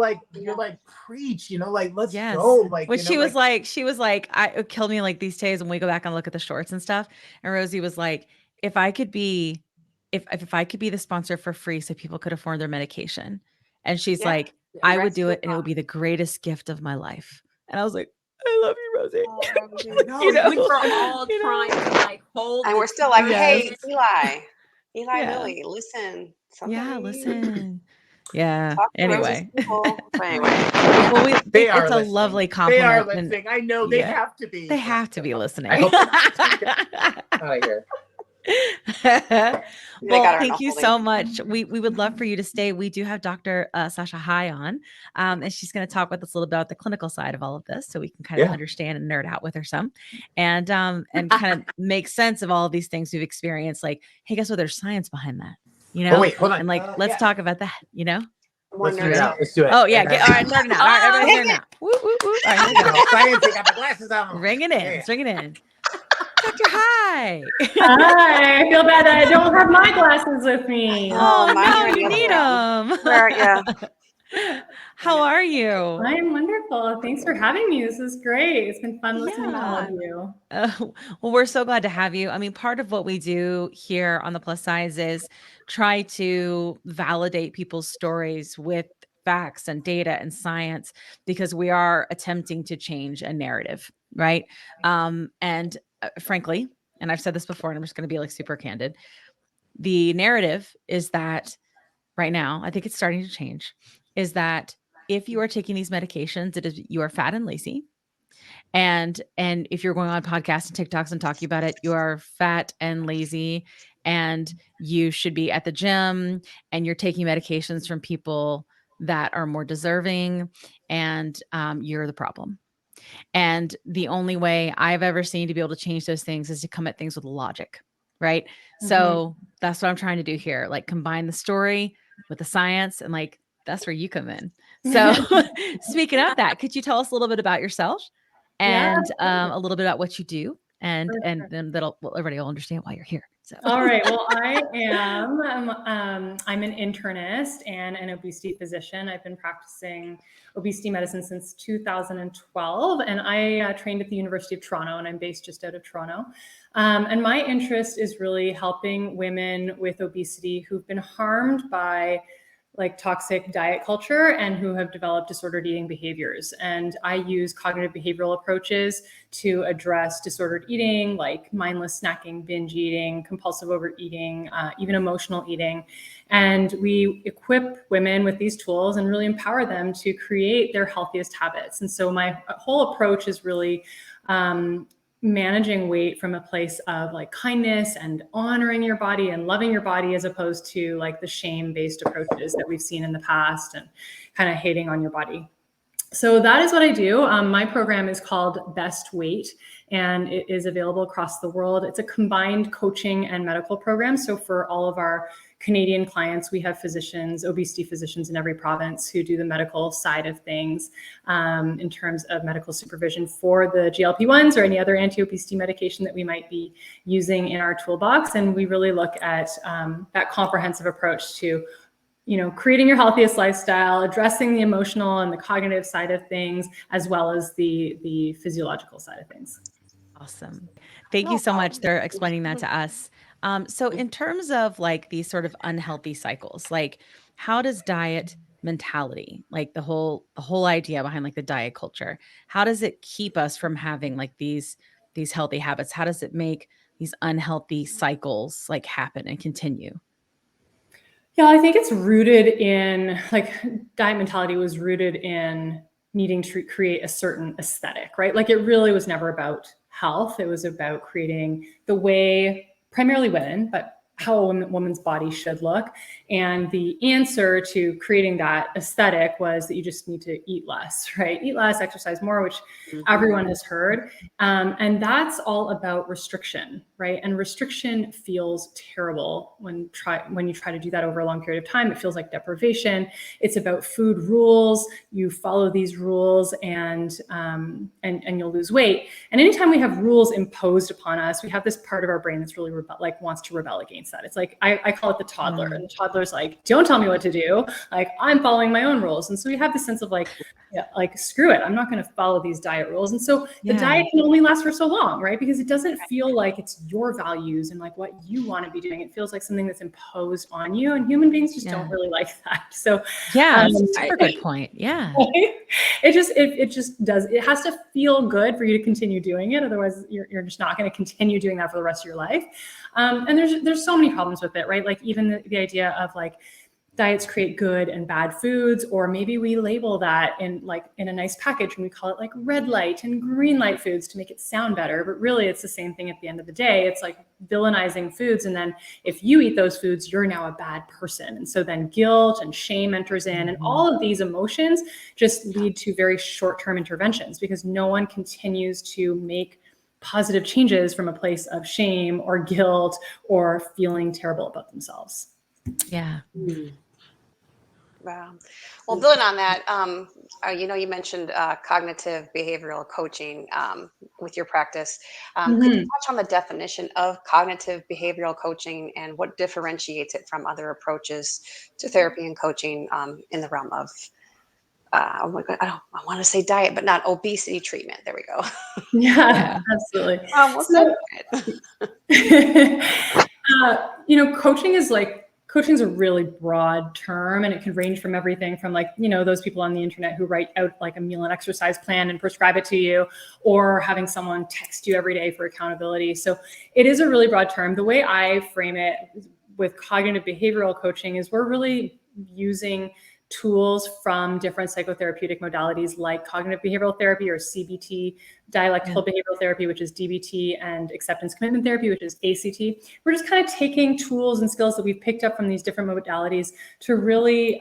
like preach, like let's go, like when she was like it killed me like these days when we go back and look at the shorts and stuff, and Rosie was like, if I could be the sponsor for free so people could afford their medication, and she's like, I would do it, and it would be the greatest gift of my life. And I was like, I love you, Rosie. No, You know? We were all You know? trying to like hold. And the we're still like, Yes. hey, Eli, Yeah. Lilly, listen. Yeah, Somebody listen. Yeah. talk to Rosie's Anyway. people. But anyway. Well, They are it's a listening. lovely They are compliment. And listening. I know they yeah, have to be. they have to be listening. I hope out of here. They Well, got her in a thank you holding. so much. We would love for you to stay. We do have Dr. Sasha High on, and she's going to talk with us a little about the clinical side of all of this, so we can kind of understand and nerd out with her some, and kind of make sense of all of these things we've experienced. Like, hey, guess what? There's science behind that, you know? Oh wait, hold on. And like, let's talk about that, you know? Let's More nerd nerdy. out. Let's do it. Oh yeah, all right, nerding out. All right, everybody's nerding out. Woo, woo, woo. All right, here we go. Science, I got my glasses on. Ring it in. Yeah. Let's ring it in. Dr. High. Hi, I feel bad that I don't have my glasses with me. Oh, mine no, are in you the need other them. Where, yeah. How are you? I'm wonderful. Thanks for having me. This is great. It's been fun listening to all of you. Well, we're so glad to have you. I mean, part of what we do here on the Plus Size is try to validate people's stories with facts and data and science, because we are attempting to change a narrative, right? And frankly, and I've said this before, and I'm just going to be like super candid. The narrative is that right now, I think it's starting to change, is that if you are taking these medications, it is you are fat and lazy. And if you're going on podcasts and TikToks and talking about it, you are fat and lazy, and you should be at the gym, and you're taking medications from people that are more deserving, and you're the problem. And the only way I've ever seen to be able to change those things is to come at things with logic, right? Mm-hmm. So that's what I'm trying to do here, like combine the story with the science, and like that's where you come in. So speaking of that, could you tell us a little bit about yourself and a little bit about what you do, and then everybody will understand why you're here. So all right. Well, I am. I'm an internist and an obesity physician. I've been practicing obesity medicine since 2012, and I trained at the University of Toronto, and I'm based just out of Toronto. And my interest is really helping women with obesity who've been harmed by like toxic diet culture and who have developed disordered eating behaviors. And I use cognitive behavioral approaches to address disordered eating, like mindless snacking, binge eating, compulsive overeating, even emotional eating. And we equip women with these tools and really empower them to create their healthiest habits. And so my whole approach is really managing weight from a place of like kindness and honoring your body and loving your body, as opposed to like the shame-based approaches that we've seen in the past and kind of hating on your body. So that is what I do. My program is called Best Weight, and it is available across the world. It's a combined coaching and medical program. So for all of our Canadian clients, we have physicians, obesity physicians in every province who do the medical side of things in terms of medical supervision for the GLP-1s or any other anti-obesity medication that we might be using in our toolbox. And we really look at that comprehensive approach to creating your healthiest lifestyle, addressing the emotional and the cognitive side of things, as well as the physiological side of things. awesome. Thank you so much for explaining that to us. So in terms of like these sort of unhealthy cycles, like how does diet mentality, like the whole idea behind like the diet culture, how does it keep us from having like these healthy habits? How does it make these unhealthy cycles like happen and continue? Yeah, I think it's rooted in like diet mentality was rooted in needing to create a certain aesthetic, right? Like it really was never about health. It was about creating the way, primarily women, but how a woman's body should look. And the answer to creating that aesthetic was that you just need to eat less, right? Eat less, exercise more, which everyone has heard. And that's all about restriction, right? And restriction feels terrible when you try to do that over a long period of time. It feels like deprivation. It's about food rules. You follow these rules and you'll lose weight. And anytime we have rules imposed upon us, we have this part of our brain that's really wants to rebel against mindset. It's like, I call it the toddler, and the toddler's like, don't tell me what to do. Like, I'm following my own rules. And so we have this sense of like, yeah, like, screw it, I'm not going to follow these diet rules. And so the diet can only last for so long, right? Because it doesn't feel like it's your values and like what you want to be doing. It feels like something that's imposed on you, and human beings just don't really like that. So that's a super good point. Yeah. It just does. It has to feel good for you to continue doing it. Otherwise, you're just not going to continue doing that for the rest of your life. And there's so many problems with it, right? Like even the idea of like diets create good and bad foods, or maybe we label that in a nice package and we call it like red light and green light foods to make it sound better. But really it's the same thing at the end of the day. It's like villainizing foods. And then if you eat those foods, you're now a bad person. And so then guilt and shame enters in, and all of these emotions just lead to very short-term interventions, because no one continues to make positive changes from a place of shame or guilt or feeling terrible about themselves. Yeah. Wow. Well, building on that, you mentioned cognitive behavioral coaching with your practice. Could you touch on the definition of cognitive behavioral coaching and what differentiates it from other approaches to therapy and coaching in the realm of, oh my God, I want to say diet, but not obesity treatment. There we go. Yeah, absolutely. Coaching is a really broad term, and it can range from everything from like, those people on the internet who write out like a meal and exercise plan and prescribe it to you, or having someone text you every day for accountability. So it is a really broad term. The way I frame it with cognitive behavioral coaching is we're really using tools from different psychotherapeutic modalities like cognitive behavioral therapy, or CBT, dialectical behavioral therapy, which is DBT, and acceptance commitment therapy, which is ACT. We're just kind of taking tools and skills that we've picked up from these different modalities to really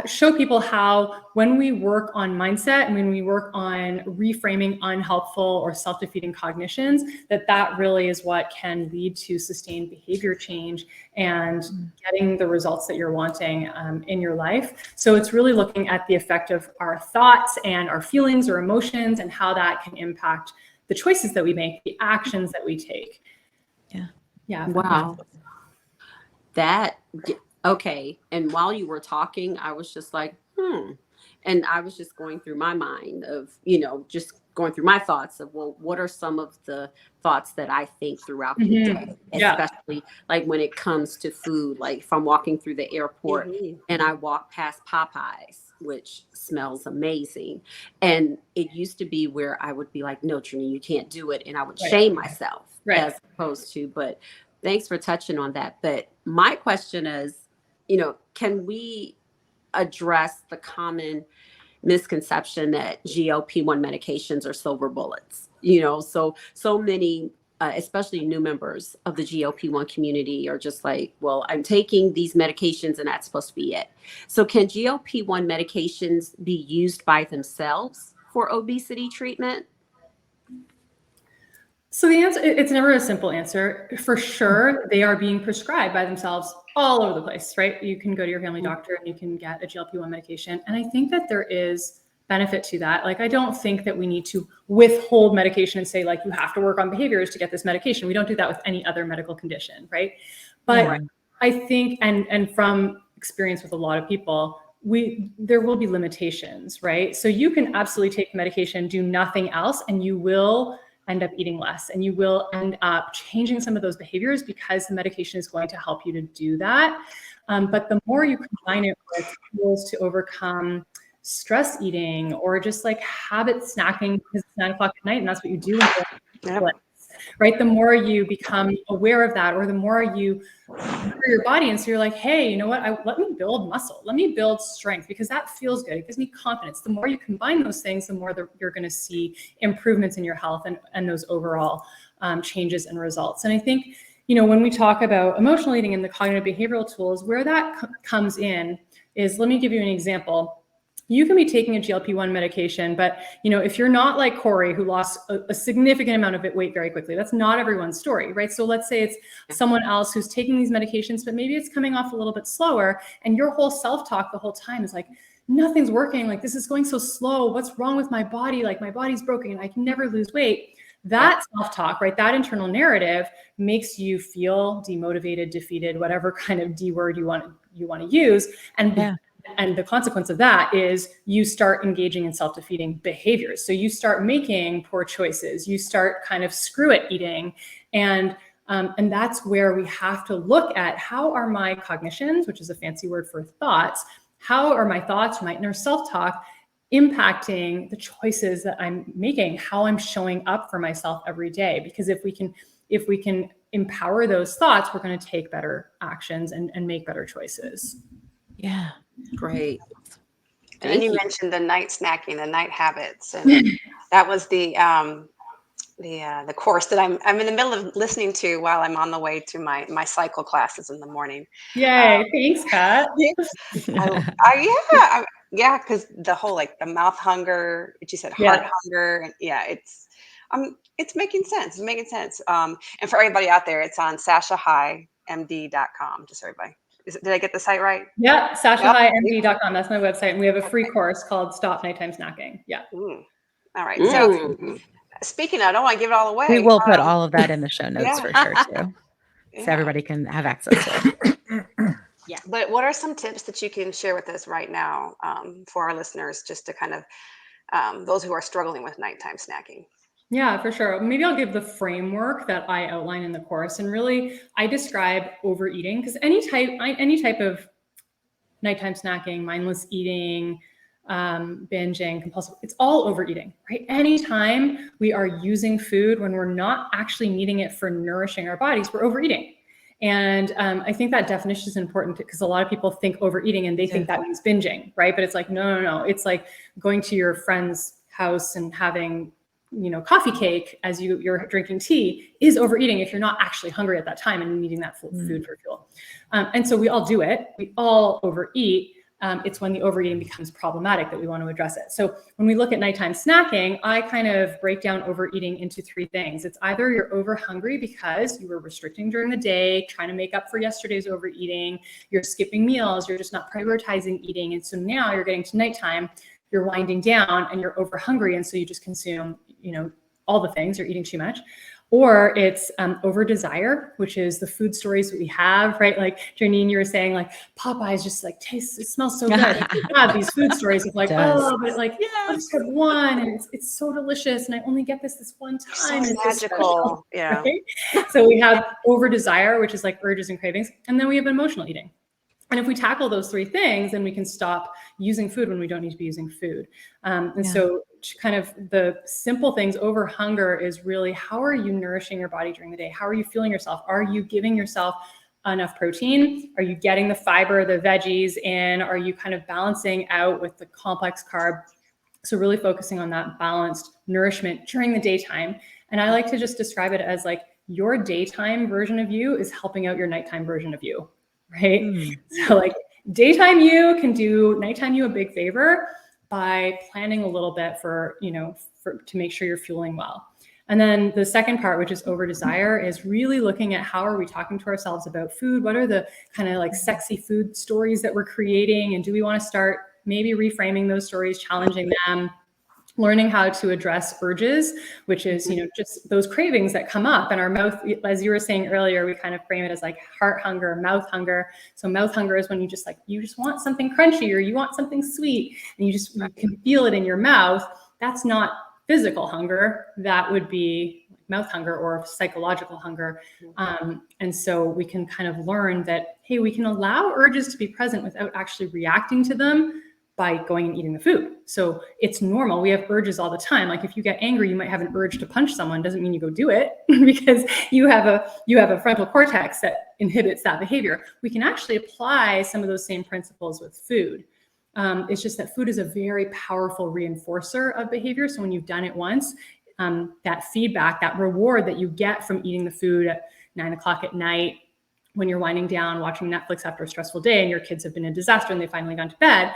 show people how, when we work on mindset and when we work on reframing unhelpful or self-defeating cognitions, that really is what can lead to sustained behavior change and getting the results that you're wanting in your life. So it's really looking at the effect of our thoughts and our feelings or emotions, and how that can impact the choices that we make, the actions that we take. Yeah. Wow. Okay. And while you were talking, I was just like, and I was just going through my mind of, just going through my thoughts of, well, what are some of the thoughts that I think throughout the day, especially like when it comes to food, like if I'm walking through the airport and I walk past Popeyes, which smells amazing. And it used to be where I would be like, no, Trini, you can't do it. And I would shame myself as opposed to, but thanks for touching on that. But my question is, can we address the common misconception that GLP-1 medications are silver bullets? So many, especially new members of the GLP-1 community, are just like, well, I'm taking these medications and that's supposed to be it. So can GLP-1 medications be used by themselves for obesity treatment? So the answer, it's never a simple answer. For sure, they are being prescribed by themselves all over the place, right? You can go to your family doctor and you can get a GLP-1 medication. And I think that there is benefit to that. Like, I don't think that we need to withhold medication and say, like, you have to work on behaviors to get this medication. We don't do that with any other medical condition, right? But I think, and from experience with a lot of people, there will be limitations, right? So you can absolutely take medication, do nothing else, and you will end up eating less, and you will end up changing some of those behaviors because the medication is going to help you to do that. But the more you combine it with tools to overcome stress eating, or just like habit snacking because it's 9 o'clock at night and that's what you do, right? The more you become aware of that, or the more you for your body. And so you're like, hey, you know what? Let me build muscle. Let me build strength, because that feels good. It gives me confidence. The more you combine those things, the more you're going to see improvements in your health and those overall changes and results. And I think, when we talk about emotional eating and the cognitive behavioral tools, where that comes in is, let me give you an example. You can be taking a GLP-1 medication, but if you're not like Cory, who lost a significant amount of weight very quickly, that's not everyone's story, right? So let's say it's someone else who's taking these medications, but maybe it's coming off a little bit slower, and your whole self-talk the whole time is like, nothing's working. Like, this is going so slow. What's wrong with my body? Like, my body's broken and I can never lose weight. That self-talk, right? That internal narrative makes you feel demotivated, defeated, whatever kind of D word you want to use. And the consequence of that is you start engaging in self-defeating behaviors. So you start making poor choices. You start kind of screw it eating. And that's where we have to look at, how are my cognitions, which is a fancy word for thoughts, how are my thoughts, my inner self-talk impacting the choices that I'm making, how I'm showing up for myself every day? Because if we can empower those thoughts, we're going to take better actions and make better choices. Yeah. Great. And then you mentioned the night snacking, the night habits, and that was the course that I'm in the middle of listening to while I'm on the way to my cycle classes in the morning. Yay! Thanks, Kat. Yeah, because the whole like the mouth hunger, which you said heart hunger, and it's making sense. It's making sense. And for everybody out there, it's on SashaHighMD.com. Just everybody. Did I get the site right? Yeah, SashaHighMD.com. That's my website. And we have a free course called Stop Nighttime Snacking. Yeah. All right. So speaking of, I don't want to give it all away. We will put all of that in the show notes for sure too. So everybody can have access to it. Yeah. But what are some tips that you can share with us right now for our listeners, just to kind of those who are struggling with nighttime snacking? Yeah, for sure. Maybe I'll give the framework that I outline in the course. And really, I describe overeating, because any type of nighttime snacking, mindless eating, binging, compulsive, it's all overeating, right? Anytime we are using food when we're not actually needing it for nourishing our bodies, we're overeating. And I think that definition is important, because a lot of people think overeating and they think that means binging, right? But it's like, no. It's like going to your friend's house and having, coffee cake as you're drinking tea is overeating if you're not actually hungry at that time and needing that food for fuel. And so we all do it. We all overeat. It's when the overeating becomes problematic that we want to address it. So when we look at nighttime snacking, I kind of break down overeating into three things. It's either you're over hungry because you were restricting during the day, trying to make up for yesterday's overeating, you're skipping meals, you're just not prioritizing eating. And so now you're getting to nighttime, you're winding down and you're over hungry. And so you just consume, all the things, you're eating too much. Or it's over desire, which is the food stories that we have, right? Like Janine, you were saying like Popeyes just like tastes, it smells so good. Like, we have these food stories of like, but like, I'll just have one and it's so delicious. And I only get this one time. So it's magical. So special, right? So we have over desire, which is like urges and cravings. And then we have emotional eating. And if we tackle those three things, then we can stop using food when we don't need to be using food. So kind of the simple things over hunger is really, how are you nourishing your body during the day? How are you feeling yourself? Are you giving yourself enough protein? Are you getting the fiber, the veggies in? Are you kind of balancing out with the complex carb? So really focusing on that balanced nourishment during the daytime. And I like to just describe it as like your daytime version of you is helping out your nighttime version of you. Right. So like daytime you can do nighttime you a big favor by planning a little bit to make sure you're fueling well. And then the second part, which is over desire, is really looking at how are we talking to ourselves about food? What are the kind of like sexy food stories that we're creating? And do we want to start maybe reframing those stories, challenging them, learning how to address urges, which is, just those cravings that come up in our mouth. As you were saying earlier, we kind of frame it as like heart hunger, mouth hunger. So mouth hunger is when you just want something crunchy or you want something sweet and you can feel it in your mouth. That's not physical hunger. That would be mouth hunger or psychological hunger. And so we can kind of learn that, hey, we can allow urges to be present without actually reacting to them by going and eating the food. So it's normal. We have urges all the time. Like if you get angry, you might have an urge to punch someone. Doesn't mean you go do it because you have a frontal cortex that inhibits that behavior. We can actually apply some of those same principles with food. It's just that food is a very powerful reinforcer of behavior. So when you've done it once, that feedback, that reward that you get from eating the food at 9 o'clock at night, when you're winding down, watching Netflix after a stressful day and your kids have been a disaster and they've finally gone to bed,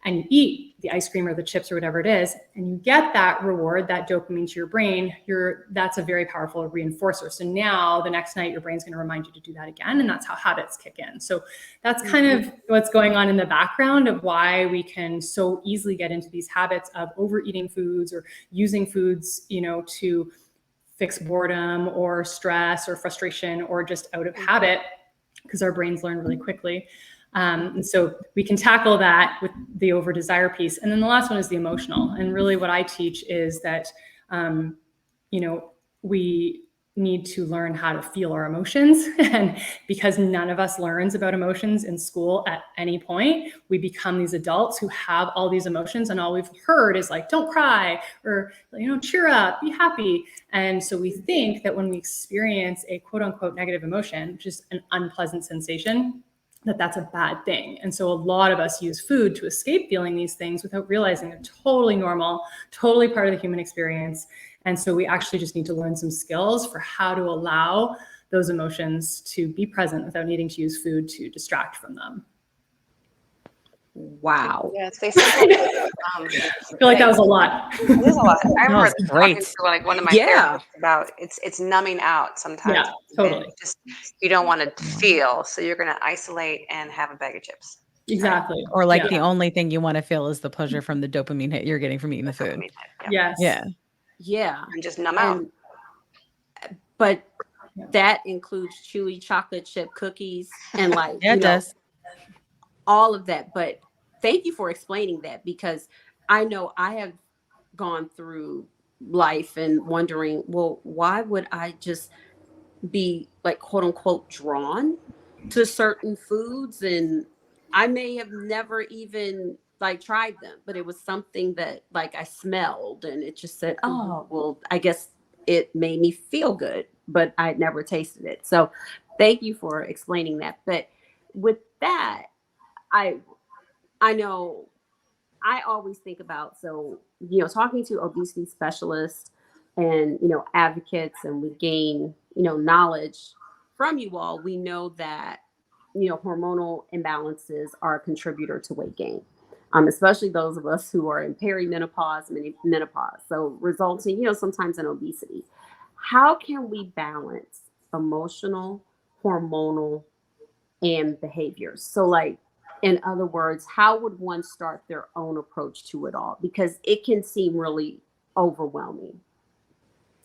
and you eat the ice cream or the chips or whatever it is, and you get that reward, that dopamine to your brain, that's a very powerful reinforcer. So now the next night, your brain's going to remind you to do that again. And that's how habits kick in. So that's kind of what's going on in the background of why we can so easily get into these habits of overeating foods or using foods, to fix boredom or stress or frustration or just out of habit, because our brains learn really quickly. And so we can tackle that with the over desire piece. And then the last one is the emotional. And really what I teach is that, we need to learn how to feel our emotions. And because none of us learns about emotions in school at any point, we become these adults who have all these emotions. And all we've heard is like, don't cry, or, cheer up, be happy. And so we think that when we experience a quote unquote negative emotion, which is an unpleasant sensation, that's a bad thing. And so a lot of us use food to escape feeling these things without realizing they're totally normal, totally part of the human experience. And so we actually just need to learn some skills for how to allow those emotions to be present without needing to use food to distract from them. Wow. Yeah, stay simple. I feel like that was a lot. It is a lot. I remember was talking great. to like one of my Yeah. therapists about it's numbing out sometimes. Yeah, totally. Just you don't want to feel, so you're going to isolate and have a bag of chips. Exactly. Or like Yeah. the only thing you want to feel is the pleasure from the dopamine hit you're getting from eating the food. Yes. Yeah. Yeah. And just numb out. But that includes chewy chocolate chip cookies and like, Yeah, it does. all of that. But thank you for explaining that, because I know I have gone through life and wondering, well, why would I just be like, quote unquote, drawn to certain foods? And I may have never even like tried them, but it was something that like I smelled and it just said, oh, well, I guess it made me feel good, but I'd never tasted it. So thank you for explaining that. But with that, I know I always think about, so, talking to obesity specialists and, advocates, and we gain, knowledge from you all. We know that, hormonal imbalances are a contributor to weight gain, especially those of us who are in perimenopause, menopause. So resulting, sometimes in obesity. How can we balance emotional, hormonal, and behaviors? So like, in other words, how would one start their own approach to it all? Because it can seem really overwhelming.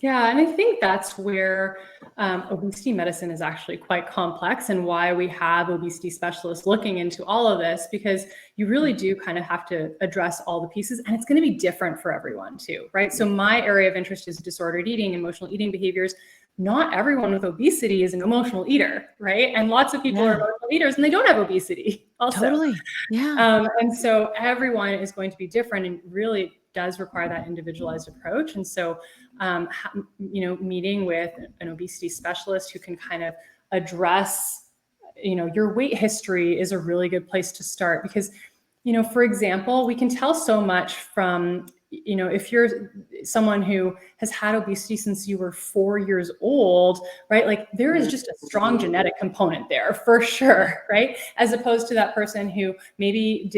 Yeah, and I think that's where obesity medicine is actually quite complex, and why we have obesity specialists looking into all of this, because you really do kind of have to address all the pieces, and it's going to be different for everyone too, right? So my area of interest is disordered eating, emotional eating behaviors. Not everyone with obesity is an emotional eater, right? And lots of people are emotional eaters and they don't have obesity also. Totally. Yeah. And so everyone is going to be different, and really does require that individualized approach. And so, meeting with an obesity specialist who can kind of address, your weight history is a really good place to start, because, for example, we can tell so much from, if you're someone who has had obesity since you were 4 years old, right? Like there is just a strong genetic component there for sure, right? As opposed to that person who maybe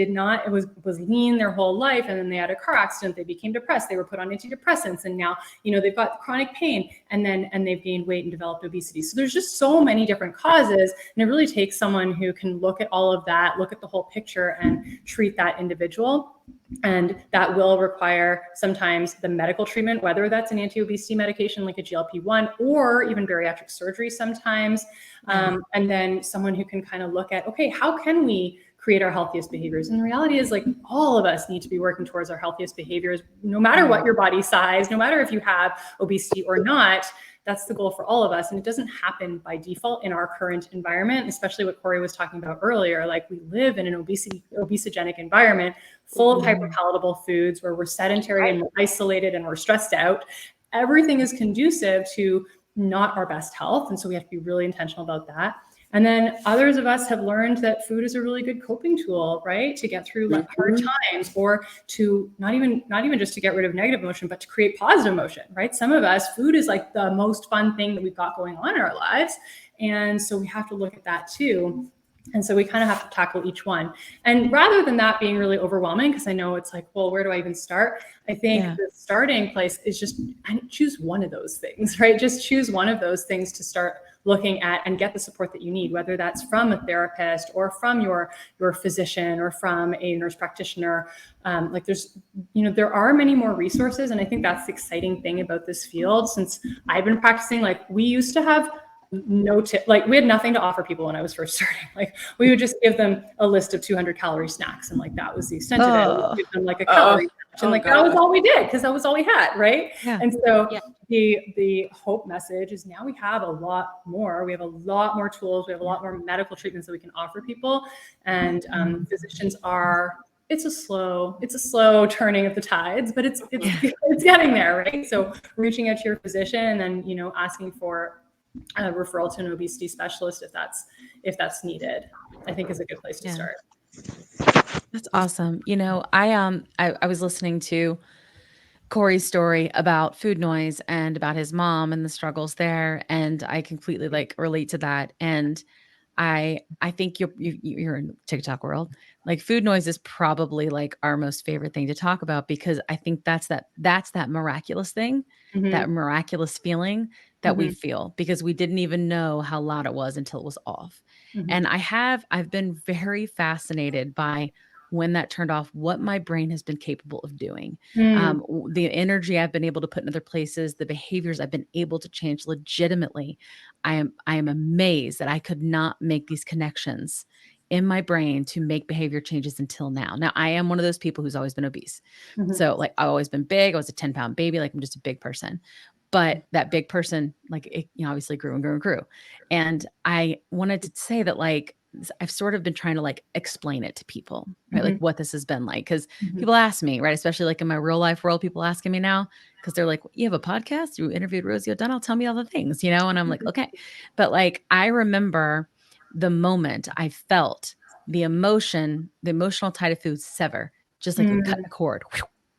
was lean their whole life, and then they had a car accident, they became depressed, they were put on antidepressants, and now, they've got chronic pain, and they've gained weight and developed obesity. So there's just so many different causes, and it really takes someone who can look at all of that, look at the whole picture, and treat that individual. And that will require sometimes the medical treatment, whether that's an anti-obesity medication like a GLP-1, or even bariatric surgery sometimes. And then someone who can kind of look at, okay, how can we create our healthiest behaviors? And the reality is, like, all of us need to be working towards our healthiest behaviors, no matter what your body size, no matter if you have obesity or not. That's the goal for all of us. And it doesn't happen by default in our current environment, especially what Cory was talking about earlier. Like, we live in an obesogenic environment full of hyperpalatable foods, where we're sedentary and we're isolated and we're stressed out. Everything is conducive to not our best health. And so we have to be really intentional about that. And then others of us have learned that food is a really good coping tool, right? To get through hard times, or to not even just to get rid of negative emotion, but to create positive emotion, right? Some of us, food is like the most fun thing that we've got going on in our lives. And so we have to look at that too. And so we kind of have to tackle each one. And rather than that being really overwhelming, because I know it's like, well, where do I even start? I think the starting place is just choose one of those things, right? Just choose one of those things to start looking at and get the support that you need, whether that's from a therapist or from your physician or from a nurse practitioner. Like there's, there are many more resources. And I think that's the exciting thing about this field. Since I've been practicing, like we used to have no tip, like we had nothing to offer people when I was first starting. Like we would just give them a list of 200 calorie snacks, and like that was the extent of it. We'd give them like a calorie match, and like that was all we did, because that was all we had, right? Yeah. And so the hope message is now we have a lot more. We have a lot more tools. We have a lot more medical treatments that we can offer people, and physicians are. It's a slow turning of the tides, but it's getting there, right? So reaching out to your physician and then asking for a referral to an obesity specialist if that's needed, I think is a good place to start. That's awesome. I was listening to Cory's story about food noise and about his mom and the struggles there, and I completely like relate to that. And I think you're in TikTok world. Like food noise is probably like our most favorite thing to talk about, because I think that's that miraculous thing, that miraculous feeling that we feel, because we didn't even know how loud it was until it was off. And I've been very fascinated by when that turned off, what my brain has been capable of doing, the energy I've been able to put in other places, the behaviors I've been able to change legitimately. I am amazed that I could not make these connections in my brain to make behavior changes until now. Now, I am one of those people who's always been obese. So like I've always been big. I was a 10-pound baby. Like I'm just a big person. But that big person, like it obviously grew and grew and grew. And I wanted to say that like I've sort of been trying to like explain it to people, right? Like what this has been like, because people ask me, right? Especially like in my real life world, people asking me now, because they're like, you have a podcast, you interviewed Rosie O'Donnell, tell me all the things, and I'm like, okay. But like, I remember the moment I felt the emotional tide of food sever, just like a cut a cord,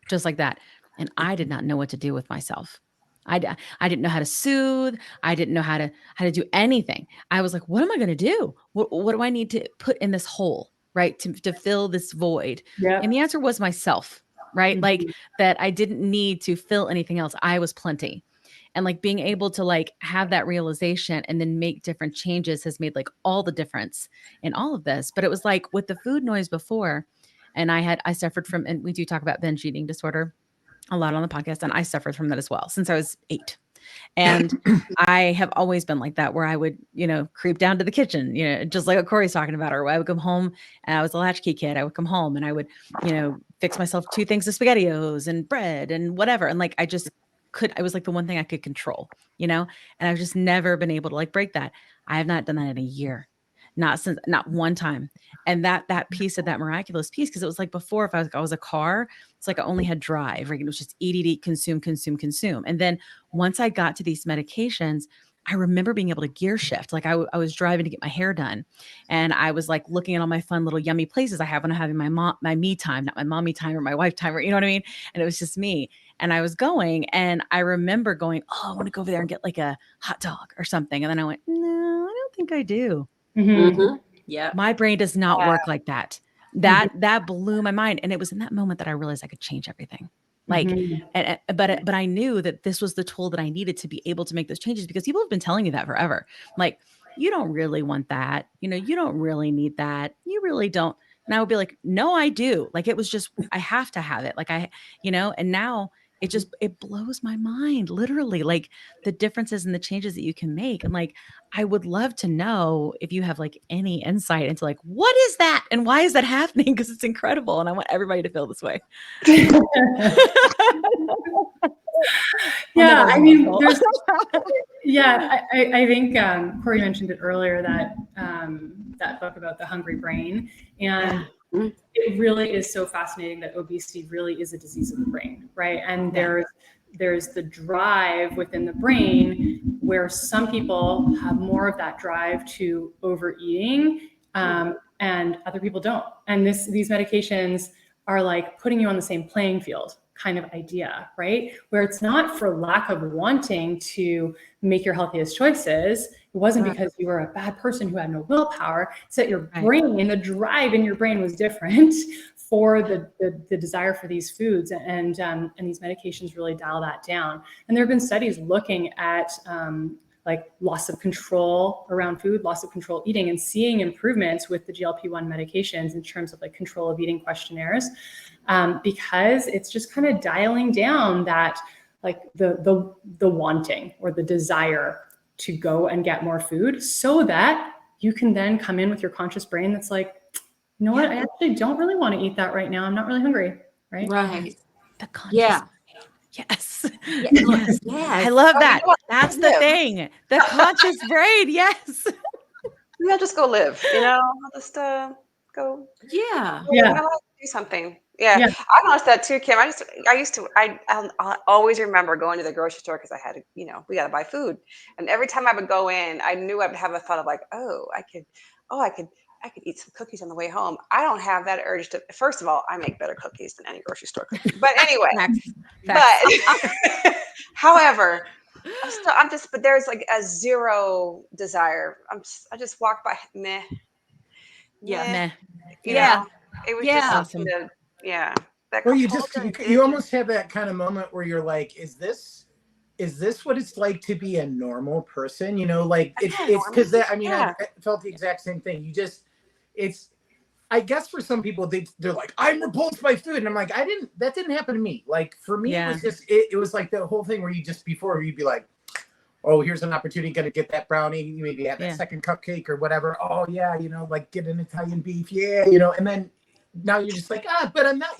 just like that. And I did not know what to do with myself. I didn't know how to soothe. I didn't know how to do anything. I was like, what am I going to do? What do I need to put in this hole, right? To fill this void. And the answer was myself, right? Like that I didn't need to fill anything else. I was plenty. And like being able to like have that realization and then make different changes has made like all the difference in all of this. But it was like with the food noise before, and I suffered from, and we do talk about binge eating disorder a lot on the podcast. And I suffered from that as well since I was 8. And I have always been like that, where I would, creep down to the kitchen, just like what Cory's talking about, or I would come home and I was a latchkey kid. I would come home and I would, fix myself 2 things of SpaghettiOs and bread and whatever. And like, I was like the one thing I could control, and I've just never been able to like break that. I have not done that in a year. Not one time. And that piece of that miraculous piece, because it was like before, if I was a car, it's like I only had drive, right? It was just eat, consume. And then once I got to these medications, I remember being able to gear shift. Like I was driving to get my hair done, and I was like looking at all my fun little yummy places I have when I'm having my me time, not my mommy time or my wife time, or you know what I mean? And it was just me. And I was going, and I remember going, oh, I want to go over there and get like a hot dog or something. And then I went, no, I don't think I do. Yeah. My brain does not work like that. That blew my mind. And it was in that moment that I realized I could change everything. Like, but I knew that this was the tool that I needed to be able to make those changes, because people have been telling me that forever. Like, you don't really want that. You don't really need that. You really don't. And I would be like, no, I do. Like, it was just, I have to have it. Like and now it blows my mind, literally, like the differences and the changes that you can make. And like, I would love to know if you have like any insight into like, what is that and why is that happening? Because it's incredible. And I want everybody to feel this way. Yeah, I mean, I think Cory mentioned it earlier, that that book about the hungry brain, and it really is so fascinating that obesity really is a disease of the brain, right? And there's the drive within the brain, where some people have more of that drive to overeating, and other people don't. And these medications are like putting you on the same playing field, kind of idea, right? Where it's not for lack of wanting to make your healthiest choices. It wasn't because you were a bad person who had no willpower. It's that your brain and the drive in your brain was different for the desire for these foods, and these medications really dial that down. And there have been studies looking at like loss of control around food, loss of control eating, and seeing improvements with the GLP-1 medications in terms of like control of eating questionnaires, because it's just kind of dialing down that like the wanting or the desire to go and get more food, so that you can then come in with your conscious brain that's like, you know what, I actually don't really want to eat that right now. I'm not really hungry, right? Right. The conscious. Yes. Yeah. Yes. Yes. I love Oh, that. you know what? That's the thing. The conscious brain. Yes. Maybe I'll just go live, I'll just go. Yeah. Yeah. I like to do something. Yeah. Yeah. I noticed that too, Kim. I always remember going to the grocery store because I had to, we got to buy food. And every time I would go in, I knew I would have a thought of like, I could eat some cookies on the way home. I don't have that urge to. First of all, I make better cookies than any grocery store cookie. But anyway, but however, but there's like a zero desire. I just walk by, meh, Yeah. Meh. It was Yeah. just Awesome. something that Or you compulsion you almost have that kind of moment where you're like, is this what it's like to be a normal person? Like it's because that, I mean, I felt the exact same thing. I guess for some people they're like, I'm repulsed by food, and I'm like, that didn't happen to me. Like for me, it was just it was like the whole thing where you'd be like, oh, here's an opportunity, gonna get that brownie, you maybe have that second cupcake or whatever. Oh yeah, like get an Italian beef, and then now you're just like, but I'm not,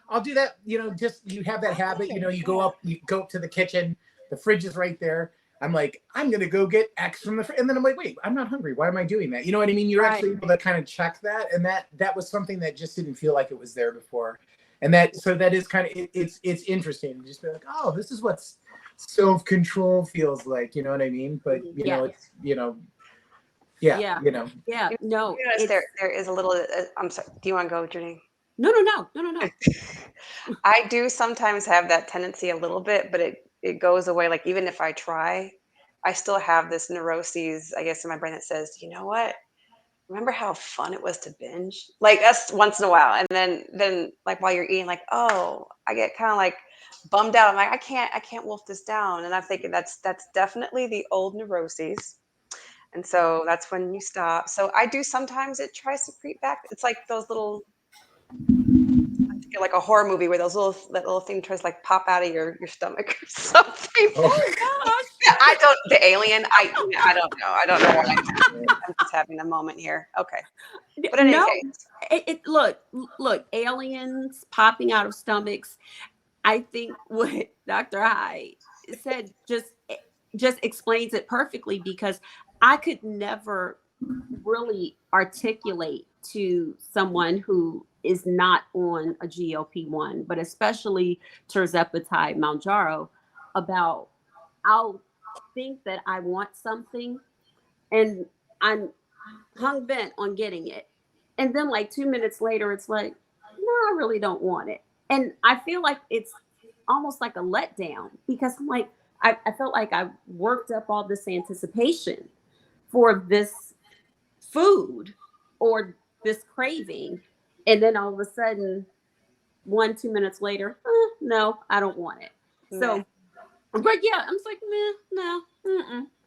I'll do that, just you have that habit, you go up to the kitchen, the fridge is right there. I'm like, I'm gonna go get X from the fridge, and then I'm like, wait, I'm not hungry. Why am I doing that? You know what I mean? You're actually able to kind of check that, and that was something that just didn't feel like it was there before, and that is kind of it's interesting to just be like, oh, this is what's self-control feels like, you know what I mean? But it's no, there is a little. I'm sorry. Do you want to go, Janine? No. I do sometimes have that tendency a little bit, but it goes away. Like even if I try, I still have this neuroses, I guess, in my brain that says, you know what? Remember how fun it was to binge? Like that's once in a while, and then like while you're eating, like, oh, I get kind of like bummed out. I'm like, I can't wolf this down, and I'm thinking that's definitely the old neuroses. And so that's when you stop. So I do sometimes it tries to creep back. It's like those little, like a horror movie where that little thing tries to like pop out of your stomach or something. Oh gosh. I don't, the alien, I don't know. I don't know why I'm just having a moment here. Okay. But in any case. Look, aliens popping out of stomachs. I think what Dr. High said just explains it perfectly, because I could never really articulate to someone who is not on a GLP-1, but especially tirzepatide, Mounjaro, about I'll think that I want something and I'm hung bent on getting it. And then like 2 minutes later, it's like, no, I really don't want it. And I feel like it's almost like a letdown, because I'm like, I felt like I worked up all this anticipation for this food or this craving. And then all of a sudden, 1-2 minutes later, no, I don't want it. So, but yeah, I'm just like, no,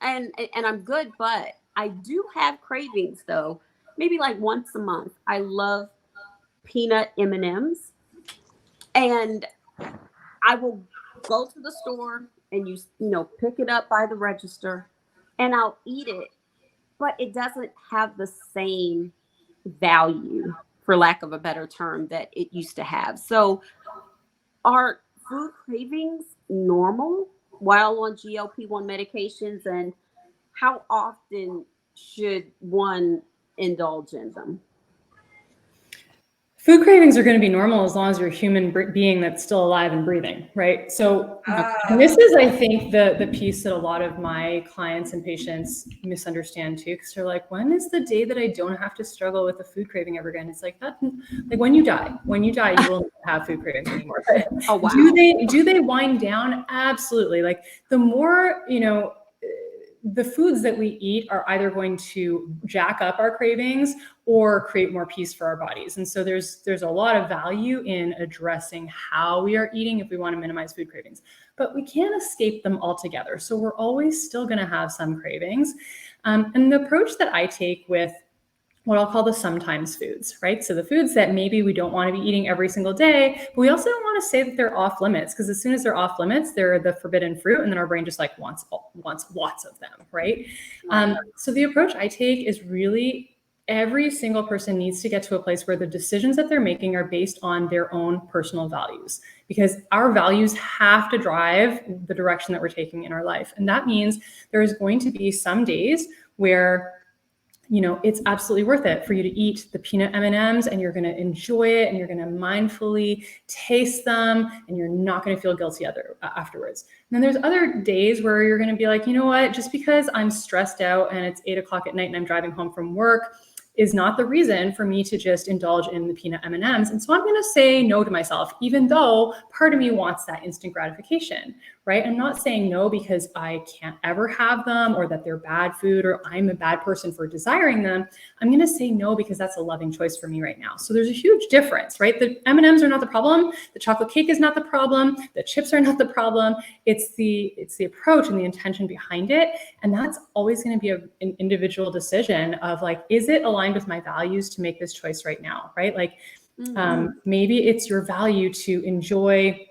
and I'm good. But I do have cravings though, maybe like once a month. I love peanut M&Ms, and I will go to the store and you pick it up by the register, and I'll eat it, but it doesn't have the same value, for lack of a better term, that it used to have. So are food cravings normal while on GLP-1 medications, and how often should one indulge in them? Food cravings are going to be normal as long as you're a human being that's still alive and breathing, right? So and this is, I think, the piece that a lot of my clients and patients misunderstand too, because they're like, when is the day that I don't have to struggle with a food craving ever again? It's like that, like when you die, you will not have food cravings anymore. Oh, wow. Do they wind down? Absolutely. Like the more, the foods that we eat are either going to jack up our cravings or create more peace for our bodies. And so there's a lot of value in addressing how we are eating if we want to minimize food cravings, but we can't escape them altogether. So we're always still going to have some cravings. And the approach that I take with what I'll call the sometimes foods, right? So the foods that maybe we don't want to be eating every single day, but we also don't want to say that they're off limits, because as soon as they're off limits, they're the forbidden fruit, and then our brain just like wants lots of them, right? So the approach I take is really every single person needs to get to a place where the decisions that they're making are based on their own personal values, because our values have to drive the direction that we're taking in our life. And that means there is going to be some days where it's absolutely worth it for you to eat the peanut M&Ms, and you're going to enjoy it, and you're going to mindfully taste them, and you're not going to feel guilty afterwards. And then there's other days where you're going to be like, you know what, just because I'm stressed out and it's 8 o'clock at night and I'm driving home from work is not the reason for me to just indulge in the peanut M&Ms. And so I'm going to say no to myself, even though part of me wants that instant gratification, right? I'm not saying no because I can't ever have them or that they're bad food or I'm a bad person for desiring them. I'm going to say no because that's a loving choice for me right now. So there's a huge difference, right? The M&Ms are not the problem. The chocolate cake is not the problem. The chips are not the problem. It's the approach and the intention behind it. And that's always going to be an individual decision of like, is it aligned with my values to make this choice right now, right? Like maybe it's your value to enjoy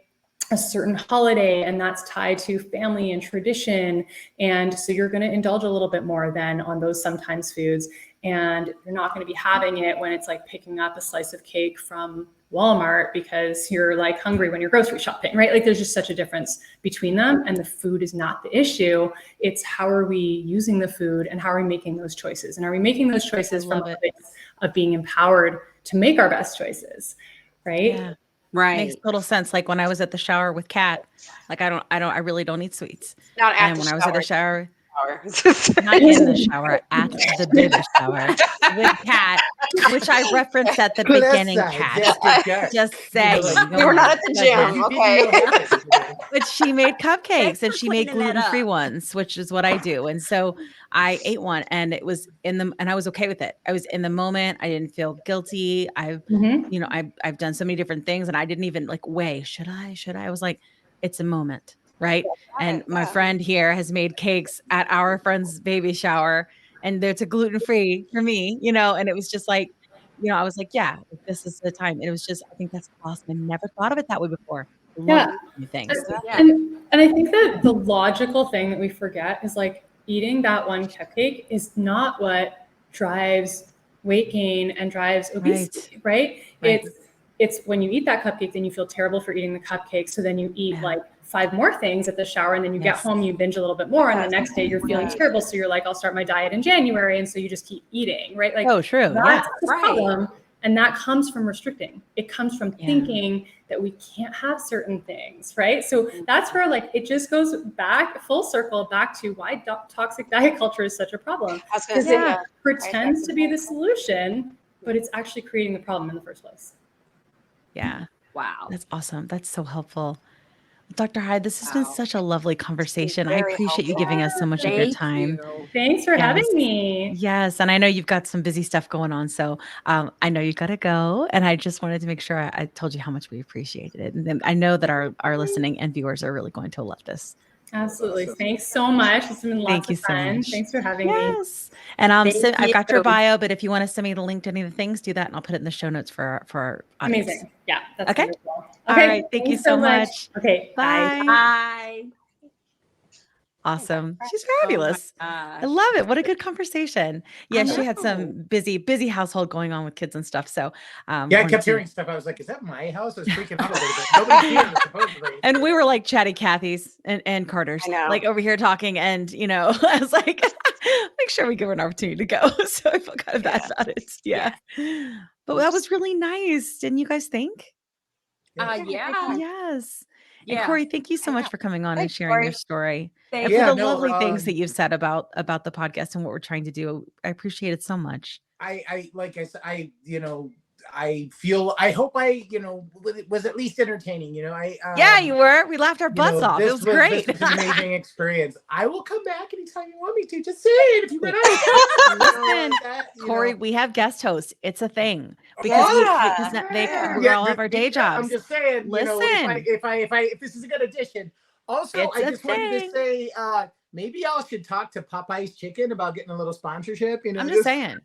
a certain holiday, and that's tied to family and tradition. And so you're going to indulge a little bit more than on those sometimes foods. And you're not going to be having it when it's like picking up a slice of cake from Walmart because you're like hungry when you're grocery shopping, right? Like there's just such a difference between them, and the food is not the issue. It's how are we using the food and how are we making those choices? And are we making those choices from a place of being empowered to make our best choices, right? Yeah. Right. Makes total sense. Like when I was at the shower with Kat, like I really don't eat sweets. Not at And the when I was at the shower, shower. not in the shower, at the baby shower with Kat, which I referenced at the beginning, Kat. Just saying. We were not at the gym, okay? But she made cupcakes and she made cleaning that gluten-free up. ones, which is what I do. And so I ate one, and it was and I was okay with it. I was in the moment. I didn't feel guilty. I've done so many different things, and I didn't even like weigh, should I? I was like, it's a moment. Right. And my friend here has made cakes at our friend's baby shower, and they're gluten-free for me, and it was just like, I was like, yeah, this is the time. It was just, I think that's awesome. I never thought of it that way before. Love new things. And I think that the logical thing that we forget is like eating that one cupcake is not what drives weight gain and drives obesity, right? It's when you eat that cupcake, then you feel terrible for eating the cupcake. So then you eat like 5 more things at the shower, and then you get home, you binge a little bit more, and the next day you're feeling terrible. So you're like, I'll start my diet in January. And so you just keep eating, right? Like, oh, true. That's the problem. And that comes from restricting. It comes from thinking that we can't have certain things, right? So that's where like, it just goes back full circle back to why toxic diet culture is such a problem. Because it pretends to be the solution, but it's actually creating the problem in the first place. Yeah. Wow. That's awesome. That's so helpful. Dr. Hyde, this has been such a lovely conversation. I appreciate you giving us so much of your time. Thanks for having me. Yes. And I know you've got some busy stuff going on. So I know you got to go. And I just wanted to make sure I told you how much we appreciated it. And then I know that our listening and viewers are really going to love this. Absolutely. Thanks so much. It's been lots of fun. Thanks for having me. And I've got your bio, but if you want to send me the link to any of the things, do that, and I'll put it in the show notes for our audience. Amazing. Yeah. That's okay. Wonderful. All right. Thank you so much. Okay. Bye. Bye. Awesome. She's fabulous. I love it. What a good conversation. Yeah, she had some busy household going on with kids and stuff. So I kept hearing stuff. I was like, is that my house? I was freaking out a little bit. Nobody's here, supposedly. And we were like chatty Cathy's and Carter's, like over here talking. And, I was like, make sure we give her an opportunity to go. So I felt kind of bad about it. Yeah. But that was really nice. Didn't you guys think? Yeah. Yes. And Yeah. Corey, thank you so much for coming on and Thanks, sharing your Cory. story. Thank And you. for Yeah, the no, lovely things that you've said about the podcast and what we're trying to do. I appreciate it so much. I like I said, I hope I, was at least entertaining. Yeah, you were. We laughed our butts off. It was great. This was an amazing experience. I will come back anytime you want me to. Just say it if you run out. Listen, Corey, Know. we have guest hosts. It's a thing because Yeah. we all have our day jobs. I'm just saying, Listen. if this is a good addition. Also, It's I a just wanted to thing. say, maybe y'all should talk to Popeye's Chicken about getting a little sponsorship. I'm just saying.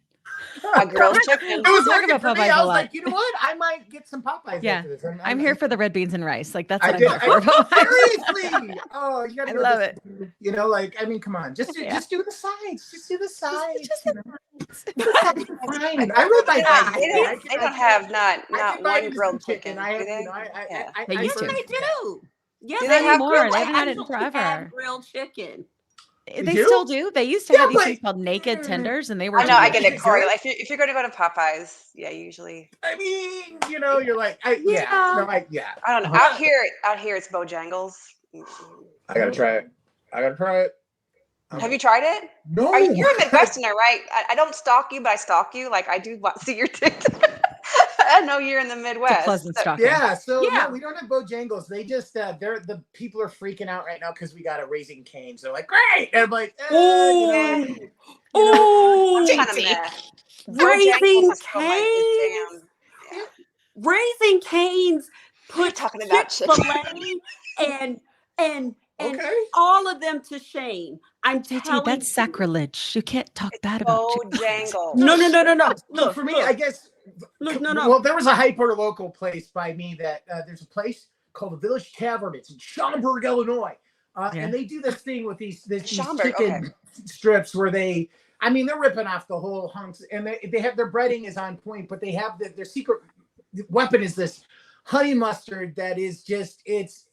A grilled chicken. It was Talk working about for me. Popeyes I a was lot. like, you know what? I might get some Popeyes Yeah. after this. I'm here for the red beans and rice. Like that's I what did. I'm here for. Seriously. Oh, you gotta I go love this- I mean, come on. Just do the sides. Just do the sides. The sides are fine. I rode my bike. They don't have not I can bite one into grilled some chicken. I have, do they? They Yes, used to. they do. Yes, Do they they have more. grilled- They haven't had it in actually have forever. grilled chicken. They do? still do. They used to have Yeah, these but- things called naked tenders, and they were. I know, I delicious. get it, Corey. Like if you're going to go to Popeyes, yeah, usually. I mean, you're like, I don't know. I don't know. Out here, it's Bojangles. I gotta try it. Have you tried it? No. You're a Midwesterner, right? I don't stalk you, but I stalk you. Like I do see your TikTok. I know you're in the Midwest. It's a pleasant so- stalking. Yeah, so Yeah. no, we don't have Bojangles. They just the people are freaking out right now because we got a Raising Cane's. They're like, great, and I'm like, It's kind of meh. Raising Bojangles is still my Cane's. jam. Raising Cane's We're put talking about Chick-fil-A and okay. all of them to shame. I'm JT, telling that's you. sacrilege. You can't talk bad about Bojangles. No. Look, for me, I guess. Look, no. Well, there was a hyper local place by me that there's a place called the Village Tavern. It's in Schaumburg, Illinois, and they do this thing with these Schaumburg, chicken strips where they're ripping off the whole hunks, and they have their breading is on point, but they have their secret weapon is this honey mustard that is just it's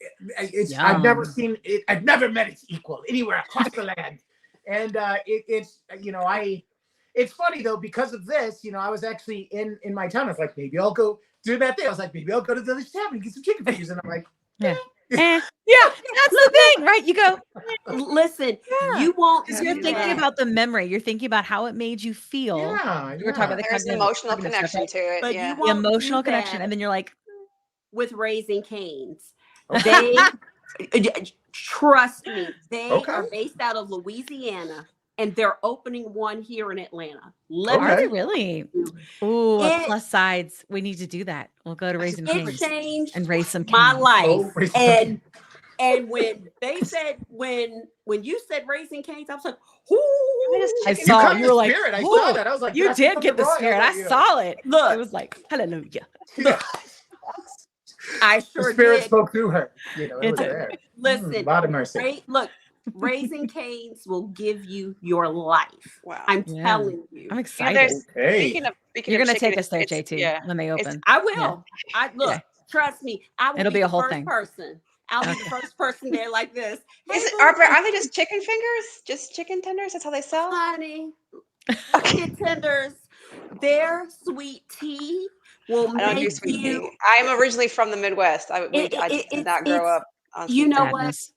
I've never seen it. I've never met its equal anywhere across the land, and it's funny though because of this. I was actually in my town. I was like, maybe I'll go do that thing. I was like, maybe I'll go to the Village Tavern and get some chicken fingers, and I'm like, Yeah, that's the thing, right? You go. Listen, you won't. Because you're do thinking that about the memory. You're thinking about how it made you feel. yeah, You were talking about the There's an cognitive- emotional cognitive stuff, connection right? to it. But Yeah. you The won't emotional do connection, that and then you're like, with Raising Cane's. They trust me. They are based out of Louisiana, and they're opening one here in Atlanta. are they really? Ooh, It- plus sides. We need to do that. We'll go to Raising It Cane's changed and raise some my canes. life. Raising And when they said when you said Raising Cane's, I was like, "Ooh." I You saw caught it. You the were like, spirit. I "Ooh, saw that. I was like, you that's did something get the wrong. spirit. I was like, saw it. Look. It was like, hallelujah. yeah. I The sure spirit did. spoke through her. It was It's- there. Listen, A lot of mercy. look, Raising Cane's will give you your life. Wow. I'm Yeah. telling you. I'm You know, excited. there's Hey. speaking of You're of gonna chicken, take us there, it's- JT, Yeah. when they It's- open. I will. Yeah. Trust me. I will It'll be the a whole first thing. person. I'll be the first person there like this. Hey, Are they just chicken fingers? Just chicken tenders? That's how they sell? honey, chicken tenders, their sweet tea will I don't do make sweet you. tea. I'm originally from the Midwest. I did not grow up on You sweet know tea. what? Madness.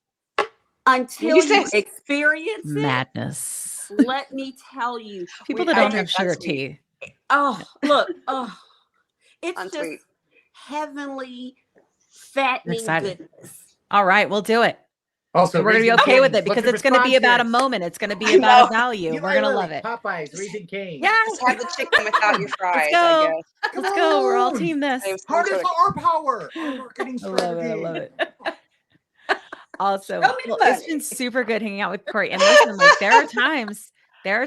Until You you said- experience it, Madness. let me tell you. People We- that I don't do have sugar unsweet. tea. Oh, look. Oh, it's Unsweet. just heavenly, fattening excited. goodness. All right, we'll do it. Also, And we're gonna be Raising okay with Cane's, it because looking it's for gonna be about a sponsors. moment. It's gonna be I about a know. value. Eli We're gonna Lilly, love it. Popeyes, Raising Cane's. Yes. Just have the chicken without your fries, go. I guess. Let's go. We're all on. team this. Save some Harness sort of- our power. Our marketing I love strategy. it. I love it. Also, Show me the it's money. been super good hanging out with Cory. And listen, like there are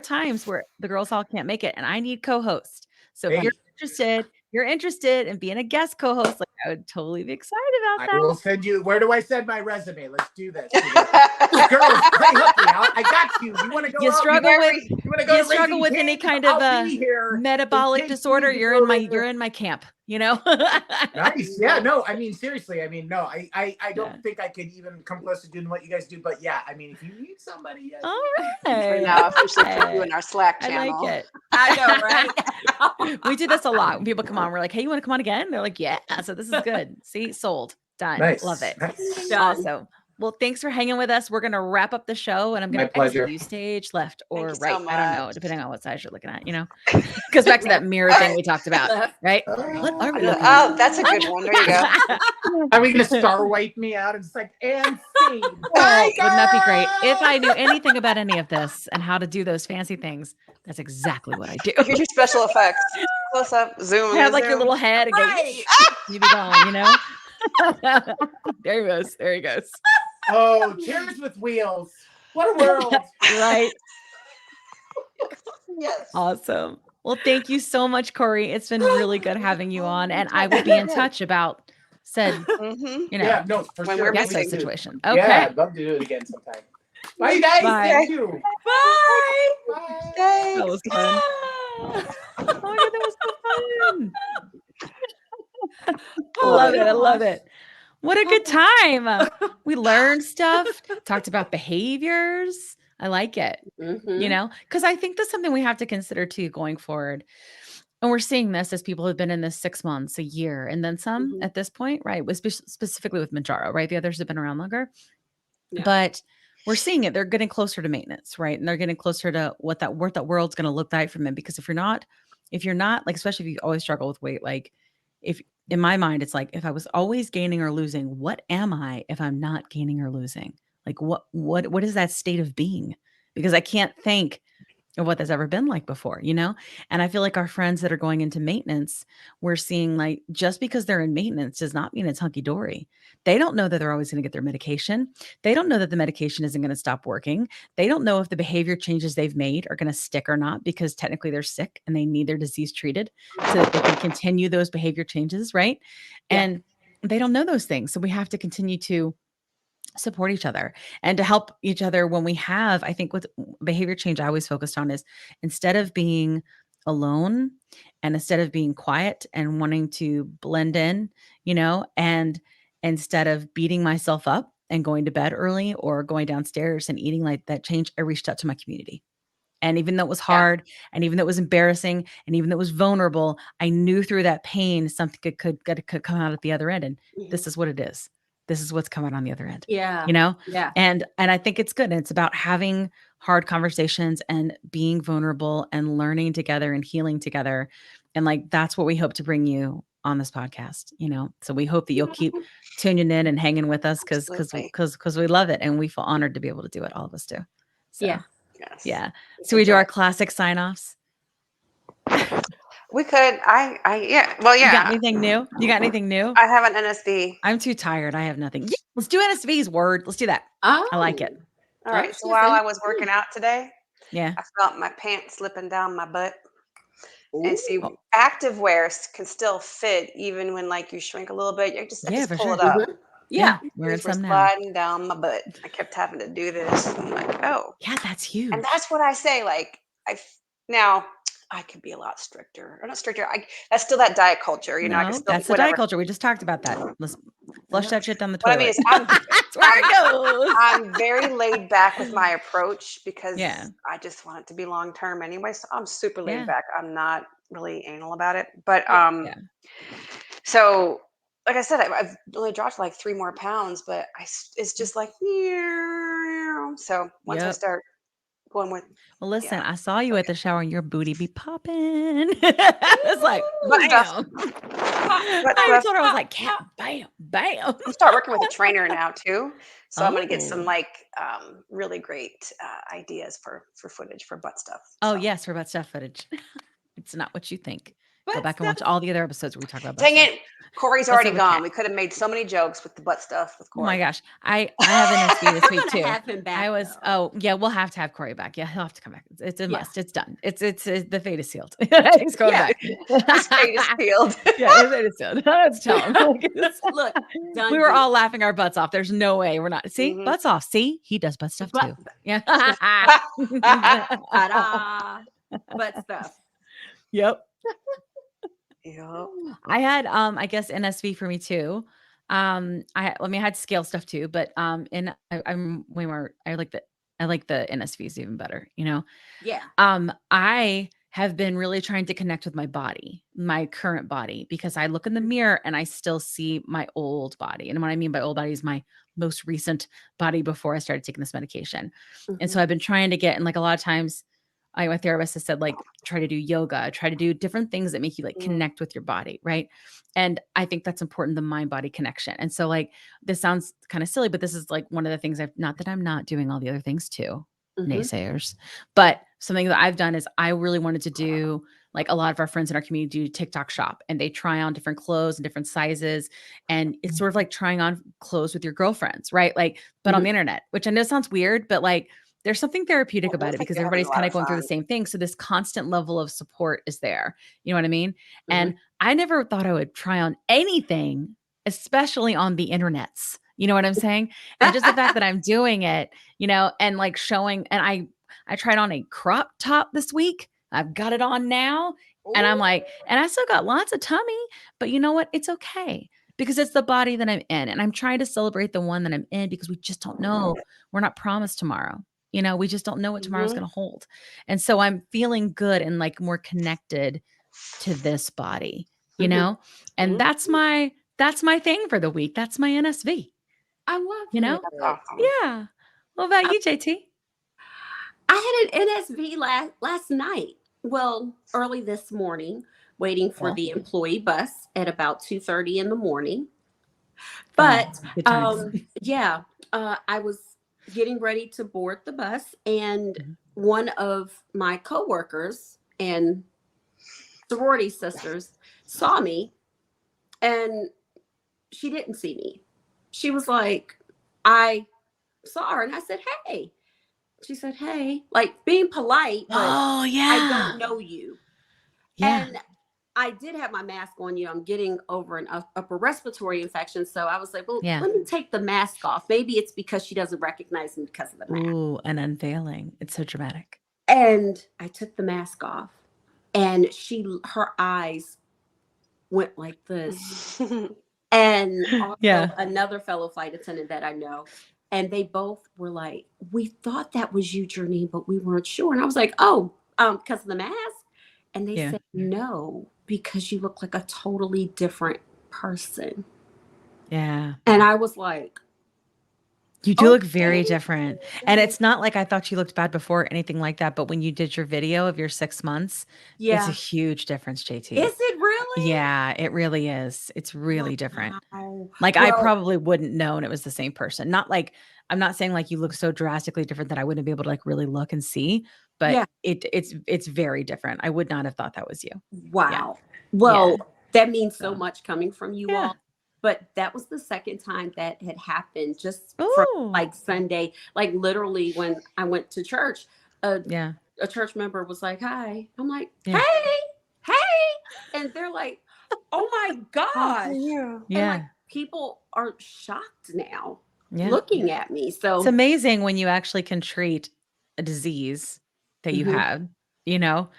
times where the girls all can't make it, and I need co-host. So if Hey. you're interested in being a guest co-host, like I would totally be excited about I that. will send you. Where do I send my resume? Let's do this. Girls, play hooky. I got you. You want to go? You out? struggle you with want to go you to struggle Raising with any Cane's? kind of I'll be here. metabolic in case disorder, you need to you're go in my to the- you're in my camp, you know? Nice. Yeah. No. I mean, seriously. I mean, no. I don't Yeah. think I could even come close to doing what you guys do. But yeah. I mean, if you need somebody, All We're right. now officially put you in our Slack I channel. like it. I know, right? We do this a lot. When people come on, we're like, hey, you want to come on again? They're like, yeah. So this is good. See, sold. Done. Nice. Love it. Nice. Done. Awesome. Well, thanks for hanging with us. We're going to wrap up the show and I'm going My to exit pleasure. you stage left or you so right. I don't know, much. depending on what size you're looking at, Goes back to that mirror thing we talked about, Left. right? What are we looking Oh, at? that's a good one. There you go. Are we gonna star wipe me out? It's like, and scene. Oh, wouldn't that be great? If I knew anything about any of this and how to do those fancy things, that's exactly what I do. Here's your special effects. Close up, zoom. Have like your little head and Right. go, you be gone, There he goes. There he goes. Oh, chairs with wheels. What a world. Right. Yes. Awesome. Well, thank you so much, Cory. It's been really good having you on, and I will be in touch about said, Mm-hmm. Yeah, no, for When sure. we're guest missing. host situation. Yeah, Okay. I'd love to do it again sometime. Bye, you guys. Bye. Thank you. Bye. Bye. That was fun. Oh my God, that was so fun. Love it. I love it. What a good time. We learned stuff, talked about behaviors. I like it, Mhm. because I think that's something we have to consider too going forward. And we're seeing this as people have been in this 6 months, a year, and then some Mhm. at this point, right? Was specifically with Mounjaro, right? The others have been around longer, Yeah. but we're seeing it. They're getting closer to maintenance, right? And they're getting closer to what that world's going to look like from it. Because if you're not, like, especially if you always struggle with weight, like if in my mind, it's like, if I was always gaining or losing, what am I if I'm not gaining or losing? Like what is that state of being? Because I can't think of what that's ever been like before, And I feel like our friends that are going into maintenance, we're seeing like just because they're in maintenance does not mean it's hunky dory. They don't know that they're always going to get their medication. They don't know that the medication isn't going to stop working. They don't know if the behavior changes they've made are going to stick or not because technically they're sick and they need their disease treated so that they can continue those behavior changes, right? Yeah. And they don't know those things. So we have to continue to support each other and to help each other when we have. I think with behavior change, I always focused on is instead of being alone and instead of being quiet and wanting to blend in, and instead of beating myself up and going to bed early or going downstairs and eating like that change, I reached out to my community. And even though it was hard and even though it was embarrassing and even though it was vulnerable, I knew through that pain, something could come out at the other end. And this is what it is. This is what's coming on the other end, Yeah. Yeah. And I think it's good. And it's about having hard conversations and being vulnerable and learning together and healing together. And like, that's what we hope to bring you on this podcast, So we hope that you'll keep tuning in and hanging with us because Absolutely. we love it. And we feel honored to be able to do it. All of us do. So, Yeah. Yes. yeah. It's So a we do joy. our classic sign-offs. We could. Yeah. Well, You got yeah. anything new? I have an NSV. I'm too tired. I have nothing. Yeah, let's do NSV's word. Let's do that. Oh. I like it. All right. So while I was working out today, Yeah. I felt my pants slipping down my butt. And see, Oh. active wear can still fit even when like you shrink a little bit. I just Yeah, for pull sure. it up. Mhm. Yeah. Wearing These were some now. sliding down my butt. I kept having to do this. I'm like, oh. Yeah, that's huge. And that's what I say. Like, now I could be a lot stricter. Or not stricter. That's still that diet culture. I can No, still that's the diet culture. We just talked about that. Let's flush that shit down the What I toilet. mean is That's where it goes. I'm very laid back with my approach because Yeah. I just want it to be long term anyway. So I'm super laid Yeah. back. I'm not really anal about it. But Yeah. so like I said, I've only dropped like 3 more pounds, but it's just like so once I Yep. start going with Well, listen, yeah. I saw you at the shower and your booty be popping. It's like, Butt stuff. bam. Butt I stuff. told her, I was like, cat, bam, bam. I'm start working with a trainer now too. So I'm gonna get some Oh. like really great ideas for footage for butt stuff. Oh, So. yes, for butt stuff footage. It's not what you think. Go Butt back and watch stuff. all the other episodes where we talk about butt Dang stuff. it. Corey's Butt already stuff with gone. cat. We could have made so many jokes with the butt stuff with Oh my Corey. gosh. I have an SB this We're week gonna too. have him back. Oh yeah, we'll have to have Cory back. Yeah, he'll have to come back. It's a Yeah. must. It's done. It's the fate is sealed. He's going Yeah. back. His fate is sealed. Yeah, his fate is sealed. Let's tell him. Look, done We were deal. all laughing our butts off. There's no way we're not. See, Mhm. butts off. See, he does butt stuff Butt- too. Yeah. Ta-da. Butt stuff. Yep. Yep. I had I guess NSV for me too. I had scale stuff too, but I'm way more I like the NSVs even better, Yeah. I have been really trying to connect with my body, my current body, because I look in the mirror and I still see my old body. And what I mean by old body is my most recent body before I started taking this medication. And so Mhm. I've been trying to get, and like a lot of times, my therapist has said, like, try to do yoga, try to do different things that make you like Mm. connect with your body. Right. And I think that's important, the mind body connection. And so, like, this sounds kind of silly, but this is like one of the things not that I'm not doing all the other things too, Mhm. naysayers, but something that I've done is I really wanted to do, like, a lot of our friends in our community do TikTok shop, and they try on different clothes and different sizes. And it's sort of like trying on clothes with your girlfriends, right? Like, but on Mhm. the internet, which I know sounds weird, but like, there's something therapeutic It about looks it like because you're having a everybody's lot kind of of going through the fun. same thing. So this constant level of support is there. You know what I mean? And Mhm. I never thought I would try on anything, especially on the internets. You know what I'm saying? And just the fact that I'm doing it, and like showing, and I tried on a crop top this week. I've got it on now. And I'm Ooh. like, and I still got lots of tummy, but you know what? It's okay because it's the body that I'm in. And I'm trying to celebrate the one that I'm in because we just don't know. We're not promised tomorrow. We just don't know what tomorrow's Mhm. going to hold. And so I'm feeling good and like more connected to this body, Mhm. and Mhm. that's my thing for the week. That's my NSV, I love you know? That's it. awesome. Yeah. What about you, JT? I had an NSV last night. Well, early this morning, waiting for Well, the employee bus at about 2:30 in the morning. fun. But Good times. yeah, I was getting ready to board the bus, and Mhm. one of my coworkers and sorority sisters saw me, and she didn't see me. She was like, I saw her, and I said, "Hey." She said, "Hey," like being polite, but Oh, I yeah. don't know you. Yeah. And I did have my mask on. I'm getting over an upper respiratory infection. So I was like, well, Yeah. let me take the mask off. Maybe it's because she doesn't recognize me because of the mask. Ooh, an unveiling. It's so dramatic. And I took the mask off, and her eyes went like this. And also Yeah. another fellow flight attendant that I know. And they both were like, we thought that was you, Janine, but we weren't sure. And I was like, oh, because of the mask? And they Yeah. said, no, because you look like a totally different person. Yeah. And I was like, You do look okay. very different. And it's not like I thought you looked bad before or anything like that. But when you did your video of your 6 months, it's a Yeah. huge difference, JT. Is it really? Yeah, it really is. It's really different. Wow. Like, I Well, probably wouldn't known it was the same person. Not like, I'm not saying like you look so drastically different that I wouldn't be able to like really look and see, but yeah. it's very different. I would not have thought that was you. Yeah. Wow. Yeah. Well, that means so So, much coming from you yeah. all. But that was the second time that had happened just from Oh, like Sunday. Like literally when I went to church, a, yeah. a church member was like, hi. I'm like, hey, Yeah. hey. And they're like, oh my Oh, for gosh. you. And like Yeah. people are shocked now Yeah. looking at me. It's So, amazing when you actually can treat a disease that you mhm. had, you know,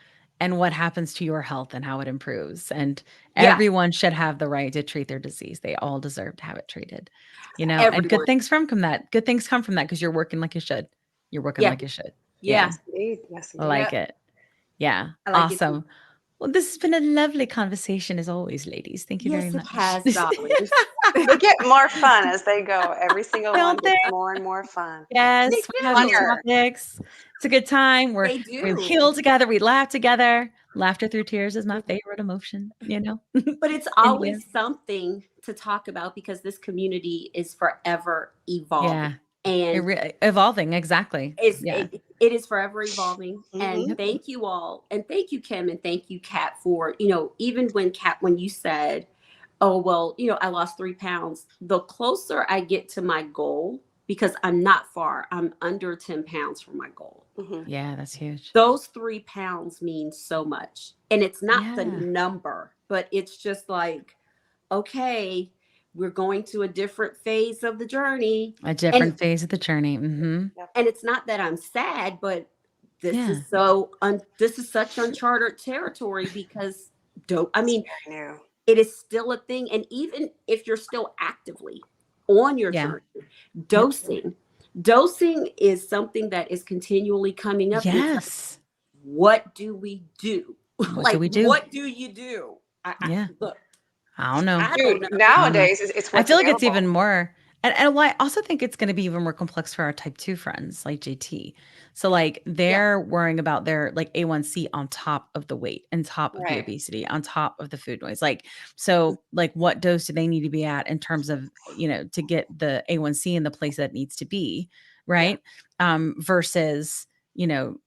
and what happens to your health and how it improves. And Yeah, everyone should have the right to treat their disease. They all deserve to have it treated, and good everyone. things from that. Good things come from that because you're working like you should. You're working Yeah, like you should. Yeah. yeah, Yes, indeed. Yes, I indeed. yeah. like it. Yeah. I like it too. Awesome. Well, this has been a lovely conversation as always, ladies. Thank you very Yes, it much. has, darling. They get more fun as they go. Every single one Don't they? gets more and more fun. They Yes, we have new do. Funnier. topics. It's a good time. They We do. heal together. We laugh together. Laughter through tears is my favorite emotion. But it's India. always something to talk about because this community is forever evolving. Yeah, And evolving exactly. it's, Yeah, it is forever evolving. And Mhm. yep. thank you all. And thank you, Kim, and thank you, Kat, for, even when you said, oh, well, I lost 3 pounds, the closer I get to my goal, because I'm not far, I'm under 10 pounds from my goal. Mhm. Yeah, that's huge. Those 3 pounds mean so much. And it's not the Yeah, number, but it's just like, okay, we're going to a different phase of the journey. a And different phase of the journey. Yep. and it's not that I'm sad, but this Yeah, is this is such uncharted territory because I It's mean, very new. it is still a thing. And even if you're still actively on your yeah, journey, yep. dosing is something that is continually coming up. And it's like, Yes, what do we do? What do we do? What do you do? Yeah. Look, I don't know. I Dude, don't know. nowadays it's I what's feel like it's available. even more. And I also think it's going to be even more complex for our type 2 friends like JT. So like they're worrying about their like A1C on top of the weight, on top of the Right. obesity, on top of the food noise. Like, so like what dose do they need to be at in terms of, you know, to get the A1C in the place that it needs to be, right? Versus, you know,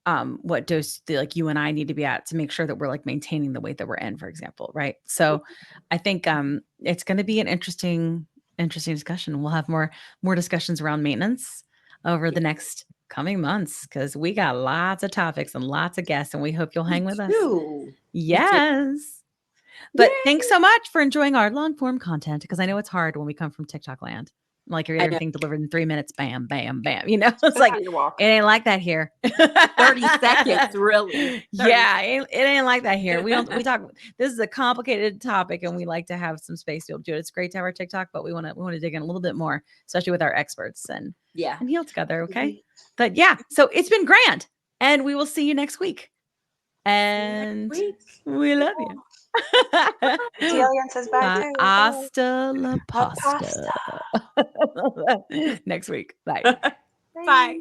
what dose do like you and I need to be at to make sure that we're like maintaining the weight that we're in, for example, right? So I think it's going to be an interesting discussion. We'll have more discussions around maintenance over the next coming months because we got lots of topics and lots of guests, and we hope you'll hang with us. Yes. But thanks so much for enjoying our long form content, because I know it's hard when we come from TikTok land. Like you're everything delivered in 3 minutes, bam, bam, bam. You know, it's like it ain't like that here. 30 seconds, really. 30 Yeah, it ain't like that here. We talk. This is a complicated topic, and we like to have some space to be able to do it. It's great to have our TikTok, but we want to dig in a little bit more, especially with our experts and heal together. Okay, but yeah, so it's been grand, and we will see you next week. And we love you. Delian says bye too. Hasta la pasta. Next week. Bye. Bye.